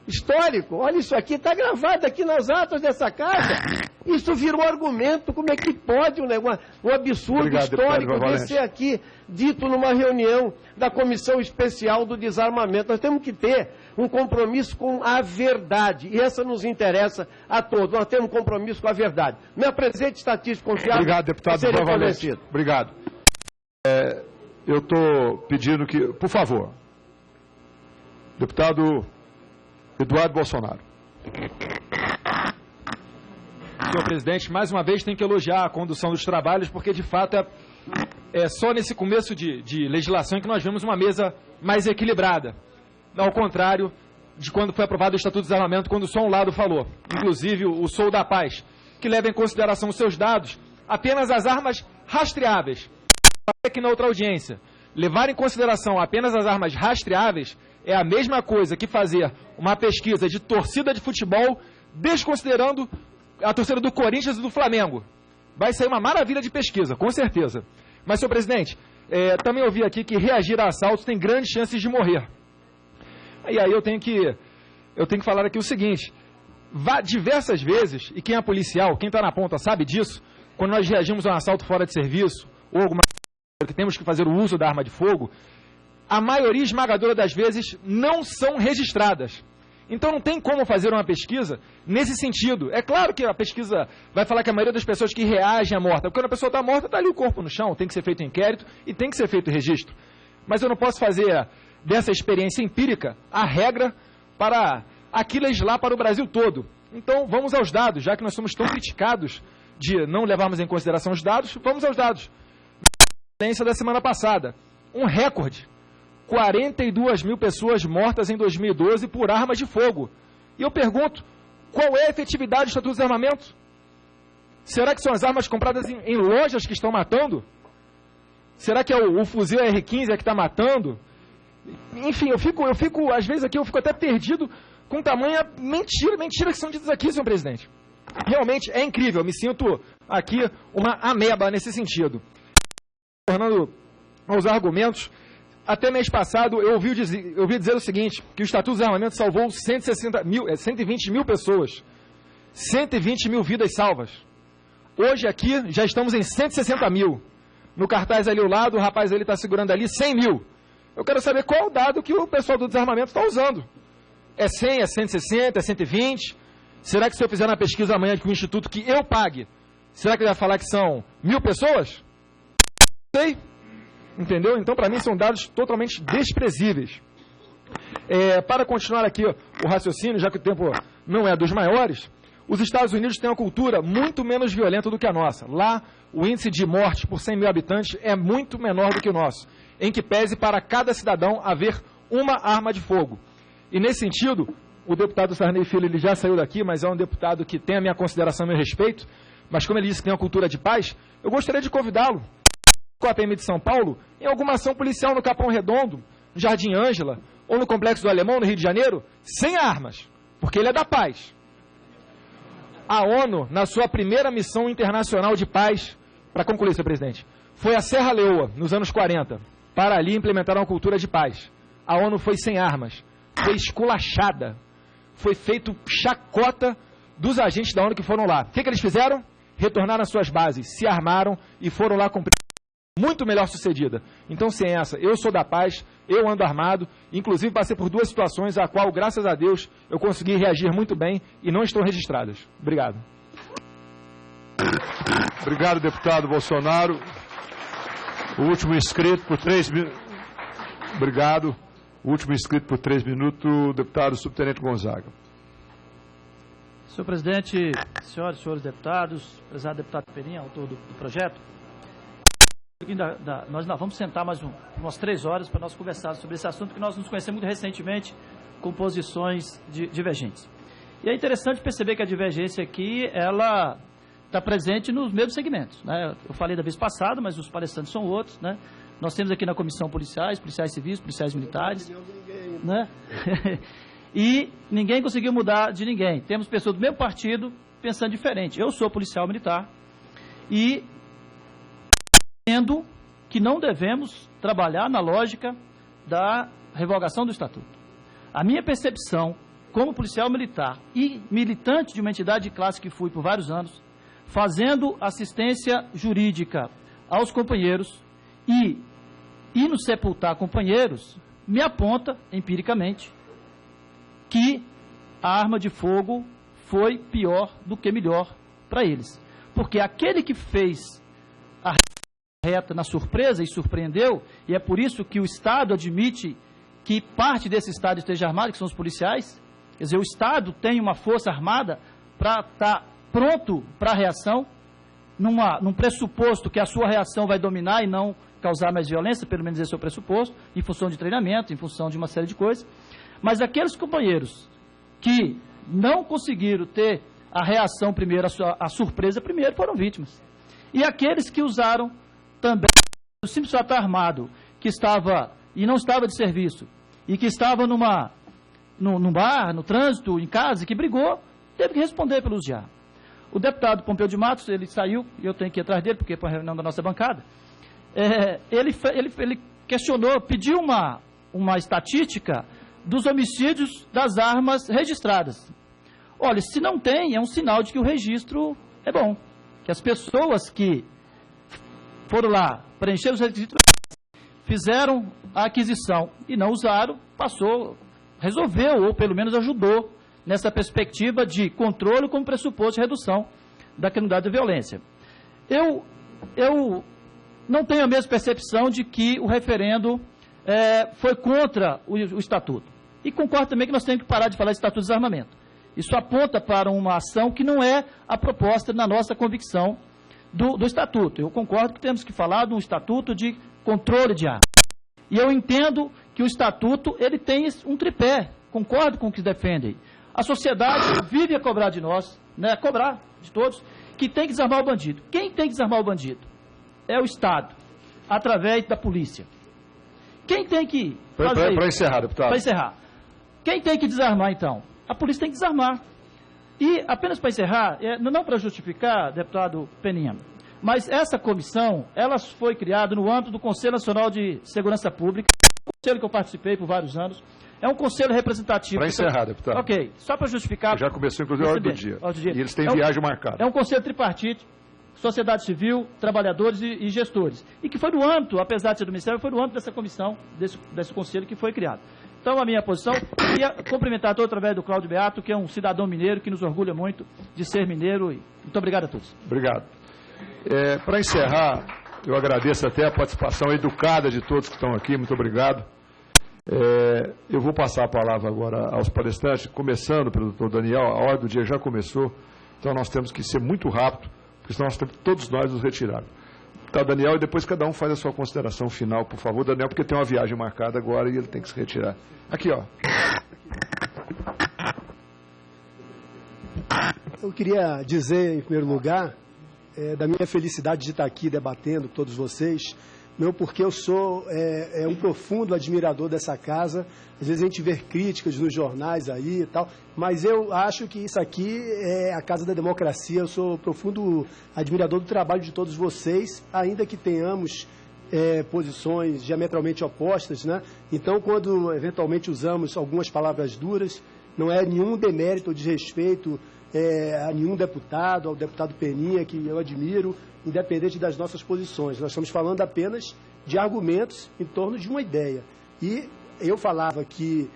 A: histórico. Olha isso aqui, está gravado aqui nas atas dessa casa. Isso virou argumento. Como é que pode um absurdo histórico desse aqui, dito numa reunião da Comissão Especial do Desarmamento? Nós temos que ter um compromisso com a verdade. E essa nos interessa a todos. Nós temos um compromisso com a verdade. Me apresente estatística confiável.
B: Obrigado, deputado Ivan Valente. Obrigado. Eu estou pedindo que, por favor, deputado Eduardo Bolsonaro.
M: Senhor presidente, mais uma vez tem que elogiar a condução dos trabalhos, porque de fato é só nesse começo de legislação que nós vemos uma mesa mais equilibrada. Ao contrário de quando foi aprovado o Estatuto do Desarmamento, quando só um lado falou, inclusive o Sou da Paz, que leva em consideração os seus dados apenas as armas rastreáveis. Aqui na outra audiência, levar em consideração apenas as armas rastreáveis é a mesma coisa que fazer uma pesquisa de torcida de futebol desconsiderando a torcida do Corinthians e do Flamengo. vai sair uma maravilha de pesquisa, com certeza. Mas, senhor presidente, também ouvi aqui que reagir a assaltos tem grandes chances de morrer. E aí eu tenho que falar aqui o seguinte, diversas vezes, e quem é policial, quem está na ponta sabe disso, quando nós reagimos a um assalto fora de serviço, ou alguma coisa que temos que fazer o uso da arma de fogo, a maioria esmagadora das vezes não são registradas. Então não tem como fazer uma pesquisa nesse sentido. É claro que a pesquisa vai falar que a maioria das pessoas que reagem à morte, porque quando a pessoa está morta, está ali o corpo no chão, tem que ser feito inquérito e tem que ser feito registro. Mas eu não posso fazer dessa experiência empírica a regra para aqui legislar para o Brasil todo. Então vamos aos dados, já que nós somos tão criticados de não levarmos em consideração os dados, vamos aos dados. Na violência da semana passada, um recorde. 42 mil pessoas mortas em 2012 por armas de fogo. E eu pergunto, qual é a efetividade do Estatuto dos Armamentos? Será que são as armas compradas em lojas que estão matando? Será que é o fuzil R-15 que está matando? Enfim, eu fico, às vezes aqui, eu fico até perdido com tamanha mentira que são ditas aqui, senhor presidente. Realmente é incrível, eu me sinto aqui uma ameba nesse sentido. Tornando aos argumentos, até mês passado eu ouvi dizer o seguinte, que o Estatuto dos Armamentos salvou 120 mil pessoas, 120 mil vidas salvas. Hoje aqui já estamos em 160 mil. No cartaz ali ao lado, o rapaz ele está segurando ali 100 mil. Eu quero saber qual é o dado que o pessoal do desarmamento está usando. É 100, é 160, é 120? Será que se eu fizer uma pesquisa amanhã com o instituto que eu pague, será que ele vai falar que são 1000 pessoas? Não sei. Entendeu? Então, para mim, são dados totalmente desprezíveis. Para continuar aqui o raciocínio, já que o tempo não é dos maiores, os Estados Unidos têm uma cultura muito menos violenta do que a nossa. Lá, o índice de morte por 100 mil habitantes é muito menor do que o nosso, em que pese para cada cidadão haver uma arma de fogo. E, nesse sentido, o deputado Sarney Filho ele já saiu daqui, mas é um deputado que tem a minha consideração e meu respeito, mas como ele disse que tem uma cultura de paz, eu gostaria de convidá-lo com a PM de São Paulo, em alguma ação policial no Capão Redondo, no Jardim Ângela, ou no Complexo do Alemão, no Rio de Janeiro, sem armas, porque ele é da paz. A ONU, na sua primeira missão internacional de paz, para concluir, senhor presidente, foi a Serra Leoa, nos anos 40, para ali implementar uma cultura de paz. A ONU foi sem armas, foi esculachada, foi feito chacota dos agentes da ONU que foram lá. O que eles fizeram? Retornaram às suas bases, se armaram e foram lá cumprir muito melhor sucedida. Então, sem essa, eu sou da paz, eu ando armado, inclusive passei por 2 situações a qual, graças a Deus, eu consegui reagir muito bem e não estão registradas. Obrigado.
B: Obrigado, deputado Bolsonaro. O último inscrito por 3 minutos. Obrigado. O último inscrito por 3 minutos, o deputado subtenente Gonzaga.
N: Senhor presidente, senhoras e senhores deputados, prezado deputado Peninha, autor do projeto, nós vamos sentar mais umas 3 horas para nós conversarmos sobre esse assunto, que nós nos conhecemos muito recentemente com posições divergentes. E é interessante perceber que a divergência aqui, ela está presente nos mesmos segmentos, né? Eu falei da vez passada, mas os palestrantes são outros, né? Nós temos aqui na comissão policiais civis, policiais militares, né? E ninguém conseguiu mudar de ninguém. Temos pessoas do mesmo partido pensando diferente. Eu sou policial militar e entendo que não devemos trabalhar na lógica da revogação do Estatuto. A minha percepção, como policial militar e militante de uma entidade de classe que fui por vários anos, fazendo assistência jurídica aos companheiros e no sepultar companheiros, me aponta, empiricamente, que a arma de fogo foi pior do que melhor para eles. Porque aquele que fez a reta na surpresa e surpreendeu, e é por isso que o Estado admite que parte desse Estado esteja armado, que são os policiais, quer dizer, o Estado tem uma força armada para estar pronto para a reação, num pressuposto que a sua reação vai dominar e não causar mais violência, pelo menos esse é o pressuposto, em função de treinamento, em função de uma série de coisas. Mas aqueles companheiros que não conseguiram ter a reação primeiro, a surpresa primeiro, foram vítimas. E aqueles que usaram também o simples fato armado, que estava e não estava de serviço, e que estava num bar, no trânsito, em casa, que brigou, teve que responder pelo uso de arma. O deputado Pompeu de Matos, ele saiu, e eu tenho que ir atrás dele, porque é para a reunião da nossa bancada, ele questionou, pediu uma estatística dos homicídios das armas registradas. Olha, se não tem, é um sinal de que o registro é bom, que as pessoas que foram lá, preencheram os requisitos, fizeram a aquisição e não usaram, resolveu, ou pelo menos ajudou, nessa perspectiva de controle como pressuposto de redução da criminalidade e violência. Eu não tenho a mesma percepção de que o referendo foi contra o Estatuto. E concordo também que nós temos que parar de falar de Estatuto de Desarmamento. Isso aponta para uma ação que não é a proposta na nossa convicção do Estatuto. Eu concordo que temos que falar de um Estatuto de controle de armas. E eu entendo que o Estatuto ele tem um tripé, concordo com o que defendem. A sociedade vive a cobrar de nós, né, a cobrar de todos, que tem que desarmar o bandido. Quem tem que desarmar o bandido? É o Estado, através da polícia. Quem tem que fazer
B: Para encerrar, deputado.
N: Para encerrar. Quem tem que desarmar, então? A polícia tem que desarmar. E, apenas para encerrar, não para justificar, deputado Peninha, mas essa comissão, ela foi criada no âmbito do Conselho Nacional de Segurança Pública, um conselho que eu participei por vários anos. É um conselho representativo.
B: Para encerrar, deputado.
N: Ok, só para justificar.
B: Já começou, inclusive, a hora do dia. E eles têm viagem marcada.
N: É um conselho tripartite, sociedade civil, trabalhadores e gestores. E que foi no âmbito, apesar de ser do Ministério, foi no âmbito dessa comissão, desse conselho que foi criado. Então, a minha posição, queria cumprimentar todo através do Cláudio Beato, que é um cidadão mineiro que nos orgulha muito de ser mineiro. E muito obrigado a todos.
B: Obrigado. Para encerrar, eu agradeço até a participação educada de todos que estão aqui. Muito obrigado. Eu vou passar a palavra agora aos palestrantes, começando pelo doutor Daniel. A hora do dia já começou, então nós temos que ser muito rápido, porque senão todos nós nos retirarmos. Tá, Daniel, e depois cada um faz a sua consideração final, por favor, Daniel, porque tem uma viagem marcada agora e ele tem que se retirar. Aqui, ó.
O: Eu queria dizer, em primeiro lugar, da minha felicidade de estar aqui debatendo com todos vocês, porque eu sou um profundo admirador dessa casa. Às vezes a gente vê críticas nos jornais aí e tal, mas eu acho que isso aqui é a casa da democracia. Eu sou profundo admirador do trabalho de todos vocês, ainda que tenhamos posições diametralmente opostas, né? Então, quando eventualmente usamos algumas palavras duras, não é nenhum demérito ou desrespeito a nenhum deputado, ao deputado Peninha, que eu admiro, independente das nossas posições. Nós estamos falando apenas de argumentos em torno de uma ideia. E eu falava que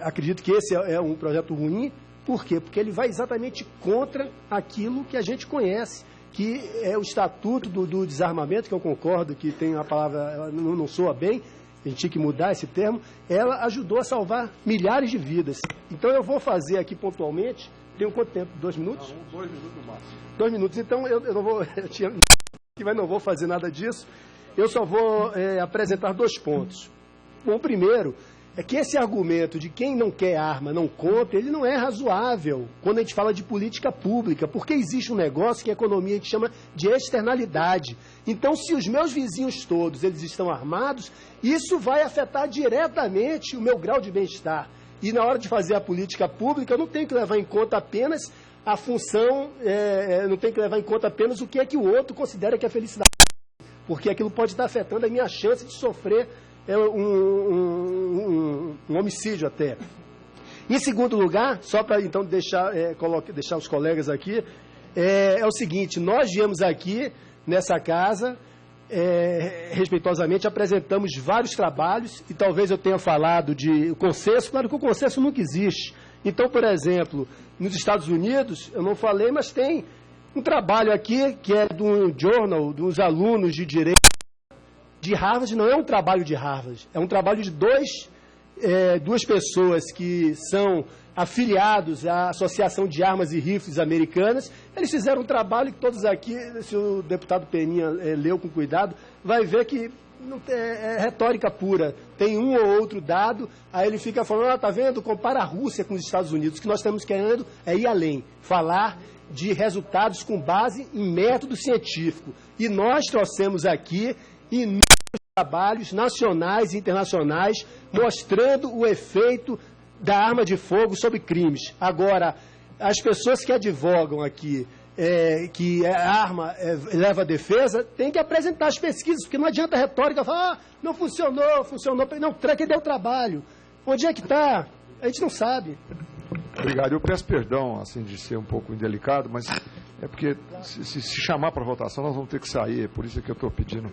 O: acredito que esse é um projeto ruim. Por quê? Porque ele vai exatamente contra aquilo que a gente conhece, que é o Estatuto do Desarmamento, que eu concordo que tem a palavra, não soa bem, a gente tinha que mudar esse termo. Ela ajudou a salvar milhares de vidas. Então eu vou fazer aqui pontualmente. Tenho quanto tempo? 2 minutos?
B: 2 minutos no máximo. 2
O: minutos. Então eu não vou, mas não vou fazer nada disso. Eu só vou apresentar 2 pontos. Bom, o primeiro é que esse argumento de quem não quer arma não compra, ele não é razoável quando a gente fala de política pública, porque existe um negócio que a economia que chama de externalidade. Então, se os meus vizinhos todos eles estão armados, isso vai afetar diretamente o meu grau de bem-estar. E na hora de fazer a política pública, eu não tenho que levar em conta apenas a função, não tenho que levar em conta apenas o que é que o outro considera que é felicidade, porque aquilo pode estar afetando a minha chance de sofrer um homicídio até. Em segundo lugar, só para então deixar os colegas aqui, é o seguinte: nós viemos aqui nessa casa, respeitosamente apresentamos vários trabalhos, e talvez eu tenha falado de consenso. Claro que o consenso nunca existe. Então, por exemplo, nos Estados Unidos, eu não falei, mas tem um trabalho aqui que é do Journal, dos alunos de direito de Harvard. Não é um trabalho de Harvard, é um trabalho de duas pessoas que são afiliados à Associação de Armas e Rifles Americanas. Eles fizeram um trabalho que todos aqui, se o deputado Peninha leu com cuidado, vai ver que não é retórica pura. Tem um ou outro dado, aí ele fica falando, tá vendo, compara a Rússia com os Estados Unidos. O que nós estamos querendo é ir além, falar de resultados com base em método científico. E nós trouxemos aqui inúmeros trabalhos nacionais e internacionais mostrando o efeito da arma de fogo sobre crimes. Agora, as pessoas que advogam aqui que a arma leva à defesa, tem que apresentar as pesquisas, porque não adianta a retórica falar, não funcionou. Não, que deu trabalho. Onde é que está? A gente não sabe.
B: Obrigado. Eu peço perdão, assim, de ser um pouco indelicado, mas é porque se chamar para votação, nós vamos ter que sair. É por isso que eu estou pedindo.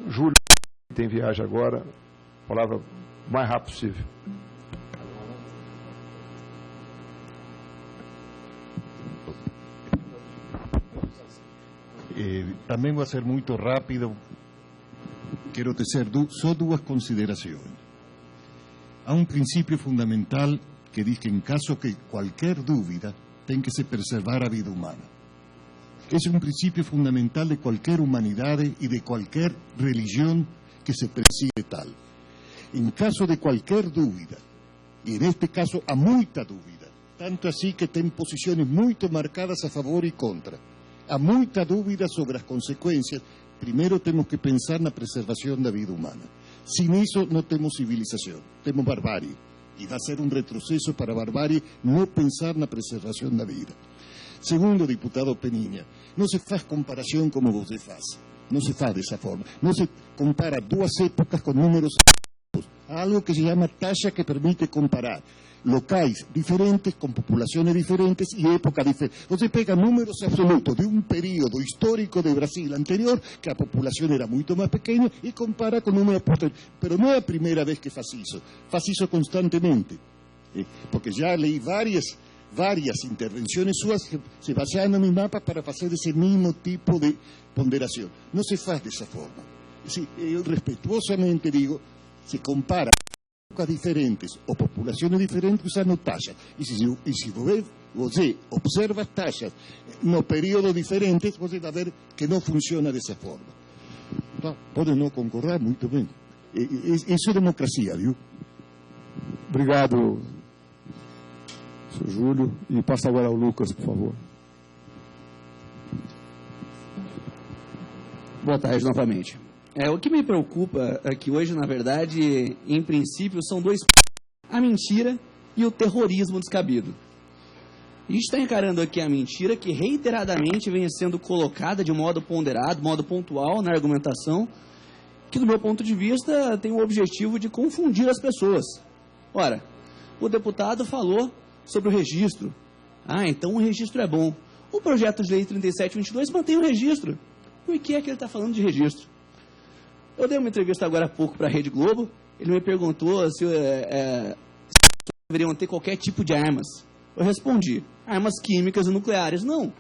B: Júlio tem viagem agora. Palavra o mais rápido possível.
P: Também vou ser muito rápido. Quero tecer só duas considerações. Há um princípio fundamental que diz que, em caso de qualquer dúvida, tem que se preservar a vida humana. Esse é um princípio fundamental de qualquer humanidade e de qualquer religião que se persigue tal. Em caso de qualquer dúvida, e neste caso há muita dúvida, tanto assim que tem posições muito marcadas a favor e contra. Há muita dúvida sobre as consequências. Primeiro temos que pensar na preservação da vida humana. Sem isso não temos civilização, temos barbárie. E vai ser um retrocesso para a barbárie não pensar na preservação da vida. Segundo, deputado Peninha, não se faz comparação como você faz. Não se faz dessa forma. Não se compara duas épocas com números. Há algo que se chama taxa que permite comparar locais diferentes, com populações diferentes e épocas diferentes. Você pega números absolutos de um período histórico do Brasil anterior, que a população era muito mais pequena, e compara com números posteriores. Mas não é a primeira vez que faz isso constantemente. Porque já li várias intervenções suas que se basearam em mapas para fazer esse mesmo tipo de ponderação. Não se faz dessa forma. Eu respeituosamente digo, se compara diferentes ou populações diferentes usando taxas. E se você observa as taxas no período diferentes, você vai ver que não funciona dessa forma. Pode não concordar, muito bem. Isso é democracia, viu?
B: Obrigado, senhor Júlio. E passa agora ao Lucas, por favor.
Q: Boa tarde novamente. O que me preocupa é que hoje, na verdade, em princípio, são dois: a mentira e o terrorismo descabido. A gente está encarando aqui a mentira que reiteradamente vem sendo colocada de modo ponderado, modo pontual na argumentação, que, do meu ponto de vista, tem o objetivo de confundir as pessoas. Ora, o deputado falou sobre o registro. Então o registro é bom. O projeto de lei 3722 mantém o registro. Por que é que ele está falando de registro? Eu dei uma entrevista agora há pouco para a Rede Globo. Ele me perguntou se deveriam ter qualquer tipo de armas. Eu respondi: armas químicas e nucleares, não.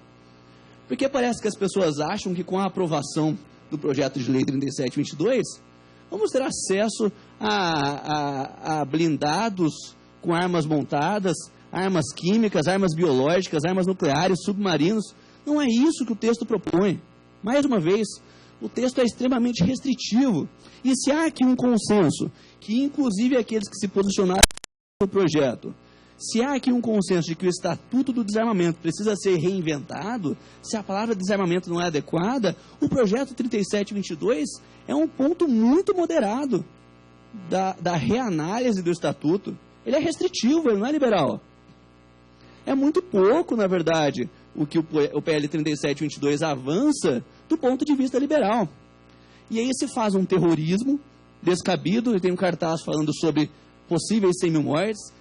Q: Porque parece que as pessoas acham que com a aprovação do projeto de lei 3722, vamos ter acesso a blindados com armas montadas, armas químicas, armas biológicas, armas nucleares, submarinos. Não é isso que o texto propõe. Mais uma vez, o texto é extremamente restritivo. E se há aqui um consenso, que inclusive aqueles que se posicionaram no projeto, se há aqui um consenso de que o Estatuto do Desarmamento precisa ser reinventado, se a palavra desarmamento não é adequada, o projeto 3722 é um ponto muito moderado da reanálise do Estatuto. Ele é restritivo, ele não é liberal. É muito pouco, na verdade, o que o PL 3722 avança do ponto de vista liberal. E aí se faz um terrorismo descabido. Ele tem um cartaz falando sobre possíveis 100 mil mortes,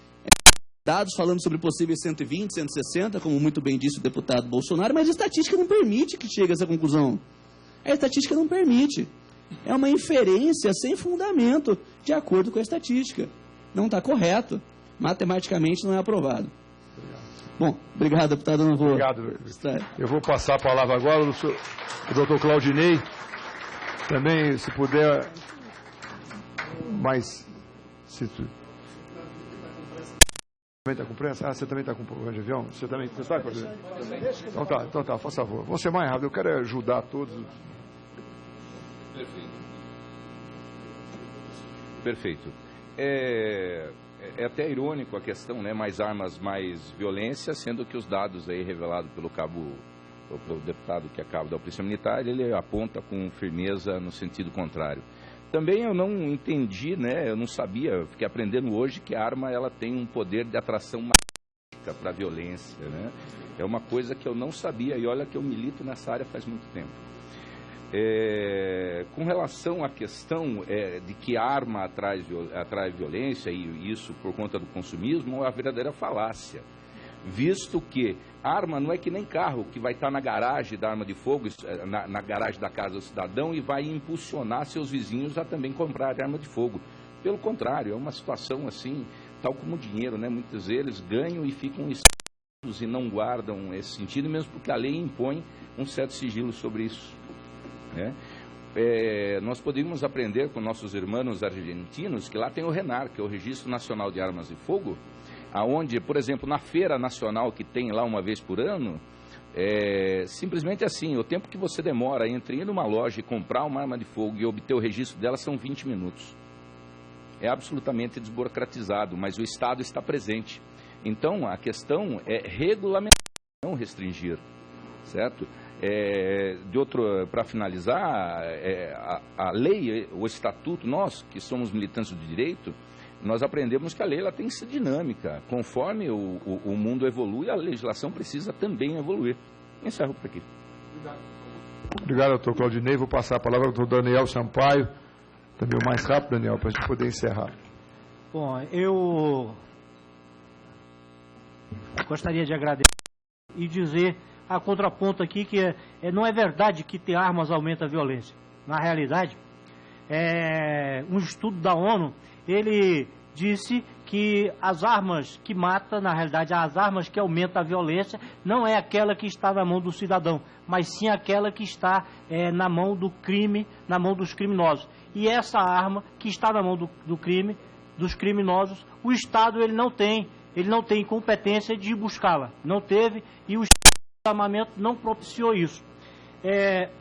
Q: dados falando sobre possíveis 120, 160, como muito bem disse o deputado Bolsonaro, mas a estatística não permite que chegue a essa conclusão. A estatística não permite. É uma inferência sem fundamento, de acordo com a estatística. Não está correto. Matematicamente não é aprovado. Bom, obrigado, deputado. Eu não vou...
B: Obrigado. Eu vou passar a palavra agora ao doutor Claudinei. Também, se puder, mas... Também está com pressa? Você também está com problema de avião? Você também está com problema? Então tá, por favor. Vou ser mais rápido, eu quero ajudar todos.
F: Perfeito. É até irônico a questão, né? Mais armas, mais violência, sendo que os dados aí revelados pelo deputado que acaba da Polícia Militar, ele aponta com firmeza no sentido contrário. Também eu não entendi, né? Eu não sabia, fiquei aprendendo hoje que a arma ela tem um poder de atração maior
R: mágica para a violência, né? É uma coisa que eu não sabia, e olha que eu milito nessa área faz muito tempo. Com relação à questão de que a arma atrai violência, e isso por conta do consumismo, é uma verdadeira falácia. Visto que arma não é que nem carro, que vai estar na garagem da arma de fogo, na garagem da casa do cidadão, e vai impulsionar seus vizinhos a também comprar arma de fogo. Pelo contrário, é uma situação assim, tal como o dinheiro, né? Muitos deles ganham e ficam escondidos e não guardam esse sentido, mesmo porque a lei impõe um certo sigilo sobre isso, né? Nós poderíamos aprender com nossos irmãos argentinos que lá tem o RENAR, que é o Registro Nacional de Armas de Fogo, aonde, por exemplo, na feira nacional que tem lá uma vez por ano, simplesmente assim, o tempo que você demora entre ir numa loja e comprar uma arma de fogo e obter o registro dela são 20 minutos. É absolutamente desburocratizado, mas o Estado está presente. Então, a questão é regulamentar, não restringir, certo? Para finalizar, a lei, o estatuto, nós que somos militantes do direito, nós aprendemos que a lei ela tem que ser dinâmica. Conforme o mundo evolui, a legislação precisa também evoluir. Encerro por aqui.
B: Obrigado, doutor Claudinei. Vou passar a palavra ao doutor Daniel Sampaio. Também o mais rápido, Daniel, para a gente poder encerrar.
C: Bom, eu gostaria de agradecer e dizer a contraponto aqui que não é verdade que ter armas aumenta a violência. Na realidade, um estudo da ONU, ele disse que as armas que matam, na realidade, as armas que aumentam a violência, não é aquela que está na mão do cidadão, mas sim aquela que está na mão do crime, na mão dos criminosos. E essa arma que está na mão do crime, dos criminosos, o Estado ele não tem competência de buscá-la. Não teve, e o armamento não propiciou isso.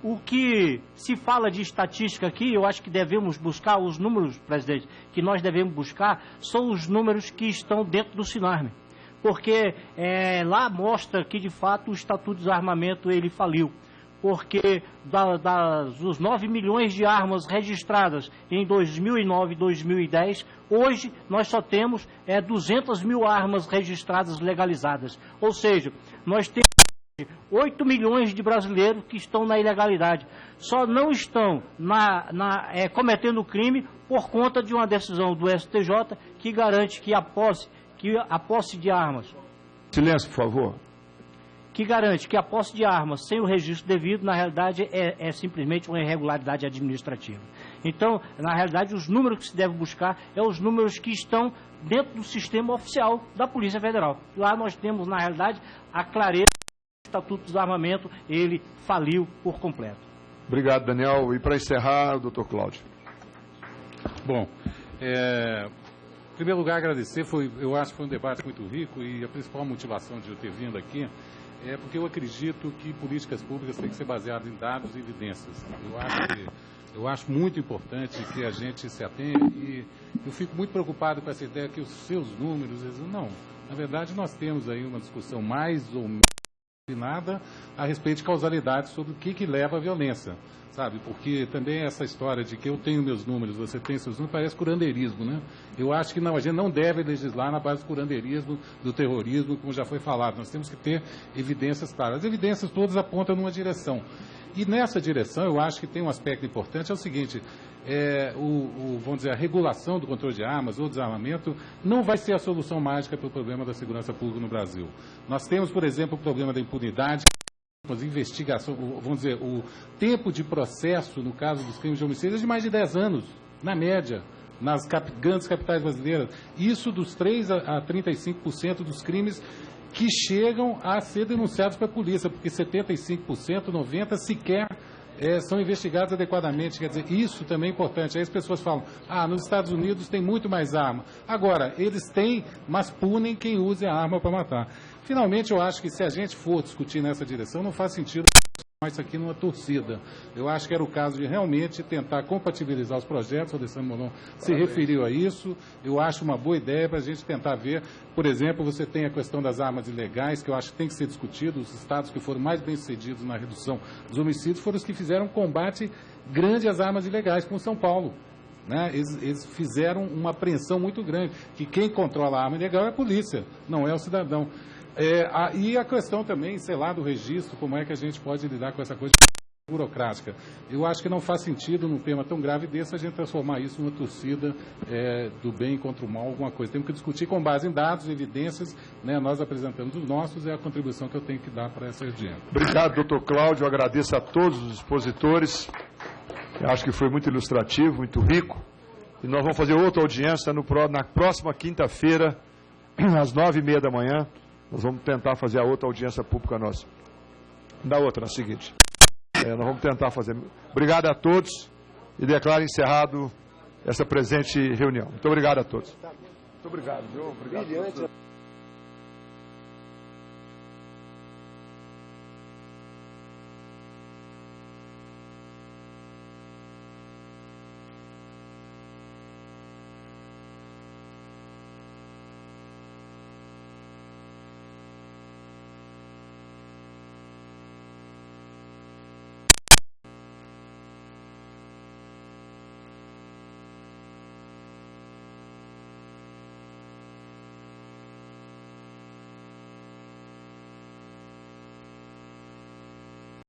C: O que se fala de estatística aqui, eu acho que devemos buscar os números, presidente, que nós devemos buscar, são os números que estão dentro do SINARME. Porque lá mostra que, de fato, o Estatuto de Desarmamento ele faliu. Porque dos 9 milhões de armas registradas em 2009 e 2010, hoje nós só temos 200 mil armas registradas legalizadas. Ou seja, nós temos 8 milhões de brasileiros que estão na ilegalidade. Só não estão cometendo crime por conta de uma decisão do STJ que garante que a posse de armas...
B: Silêncio, por favor.
C: Que garante que a posse de armas sem o registro devido, na realidade, é simplesmente uma irregularidade administrativa. Então, na realidade, os números que se deve buscar os números que estão dentro do sistema oficial da Polícia Federal. Lá nós temos, na realidade, a clareza. O Estatuto do Desarmamento, ele faliu por completo.
B: Obrigado, Daniel. E para encerrar, o doutor Cláudio.
D: Bom, em primeiro lugar, agradecer. Eu acho que foi um debate muito rico e a principal motivação de eu ter vindo aqui é porque eu acredito que políticas públicas têm que ser baseadas em dados e evidências. Eu acho muito importante que a gente se atenha e eu fico muito preocupado com essa ideia que os seus números... Não, na verdade, nós temos aí uma discussão mais ou menos nada a respeito de causalidade sobre o que leva à violência, sabe? Porque também essa história de que eu tenho meus números, você tem seus números, parece curandeirismo, né? Eu acho que a gente não deve legislar na base do curandeirismo, do terrorismo, como já foi falado. Nós temos que ter evidências claras. As evidências todas apontam numa direção. E nessa direção, eu acho que tem um aspecto importante, é o seguinte, vamos dizer, a regulação do controle de armas ou desarmamento não vai ser a solução mágica para o problema da segurança pública no Brasil. Nós temos, por exemplo, o problema da impunidade, as investigações, vamos dizer, o tempo de processo, no caso dos crimes de homicídio, é de mais de 10 anos, na média, nas grandes capitais brasileiras. Isso dos 3% a 35% dos crimes que chegam a ser denunciados pela polícia, porque 75%, 90% sequer são investigados adequadamente. Quer dizer, isso também é importante. Aí as pessoas falam, nos Estados Unidos tem muito mais arma. Agora, eles têm, mas punem quem use a arma para matar. Finalmente, eu acho que se a gente for discutir nessa direção, não faz sentido isso aqui numa torcida. Eu acho que era o caso de realmente tentar compatibilizar os projetos. O Alessandro Molon se referiu a isso. Eu acho uma boa ideia para a gente tentar ver. Por exemplo, você tem a questão das armas ilegais, que eu acho que tem que ser discutido. Os estados que foram mais bem-sucedidos na redução dos homicídios foram os que fizeram um combate grande às armas ilegais, como São Paulo.
S: né? Eles fizeram uma apreensão muito grande, que quem controla a arma ilegal é a polícia, não é o cidadão. E a questão também, sei lá, do registro, como é que a gente pode lidar com essa coisa burocrática. Eu acho que não faz sentido, num tema tão grave desse, a gente transformar isso numa torcida do bem contra o mal, alguma coisa. Temos que discutir com base em dados, evidências, né? Nós apresentamos os nossos, é a contribuição que eu tenho que dar para essa audiência.
B: Obrigado, doutor Cláudio. Eu agradeço a todos os expositores. Eu acho que foi muito ilustrativo, muito rico. E nós vamos fazer outra audiência na próxima quinta-feira, às 9h30 da manhã. Nós vamos tentar fazer a outra audiência pública nossa. Na seguinte. Nós vamos tentar fazer. Obrigado a todos e declaro encerrado essa presente reunião. Muito obrigado a todos.
A: Muito obrigado, João. Obrigado.